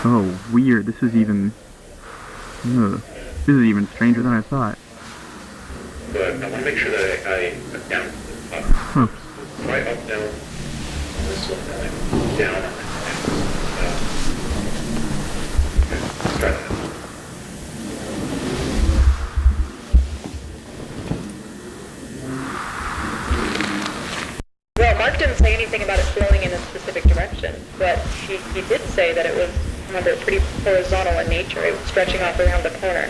Oh, weird. This is even... This is even stranger than I thought. But I want to make sure that I down, up. Huh. Try up, down, on this one, and then down on it. Okay, let's try that. option, but he did say that it was, remember, pretty horizontal in nature. It was stretching off around the corner.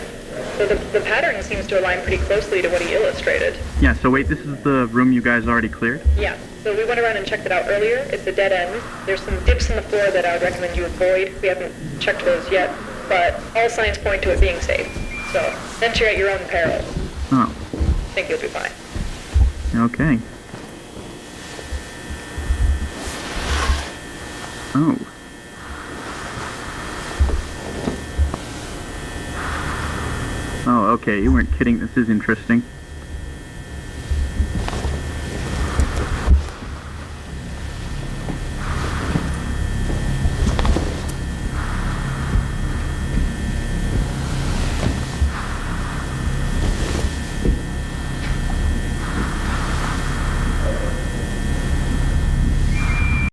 So the pattern seems to align pretty closely to what he illustrated. Yeah, so wait, this is the room you guys already cleared? Yeah, so we went around and checked it out earlier. It's a dead end. There's some dips in the floor that I would recommend you avoid. We haven't checked those yet, but all signs point to it being safe. So venture at your own peril. Oh, I think you'll be fine. okay. Oh. Oh, okay, you weren't kidding. This is interesting.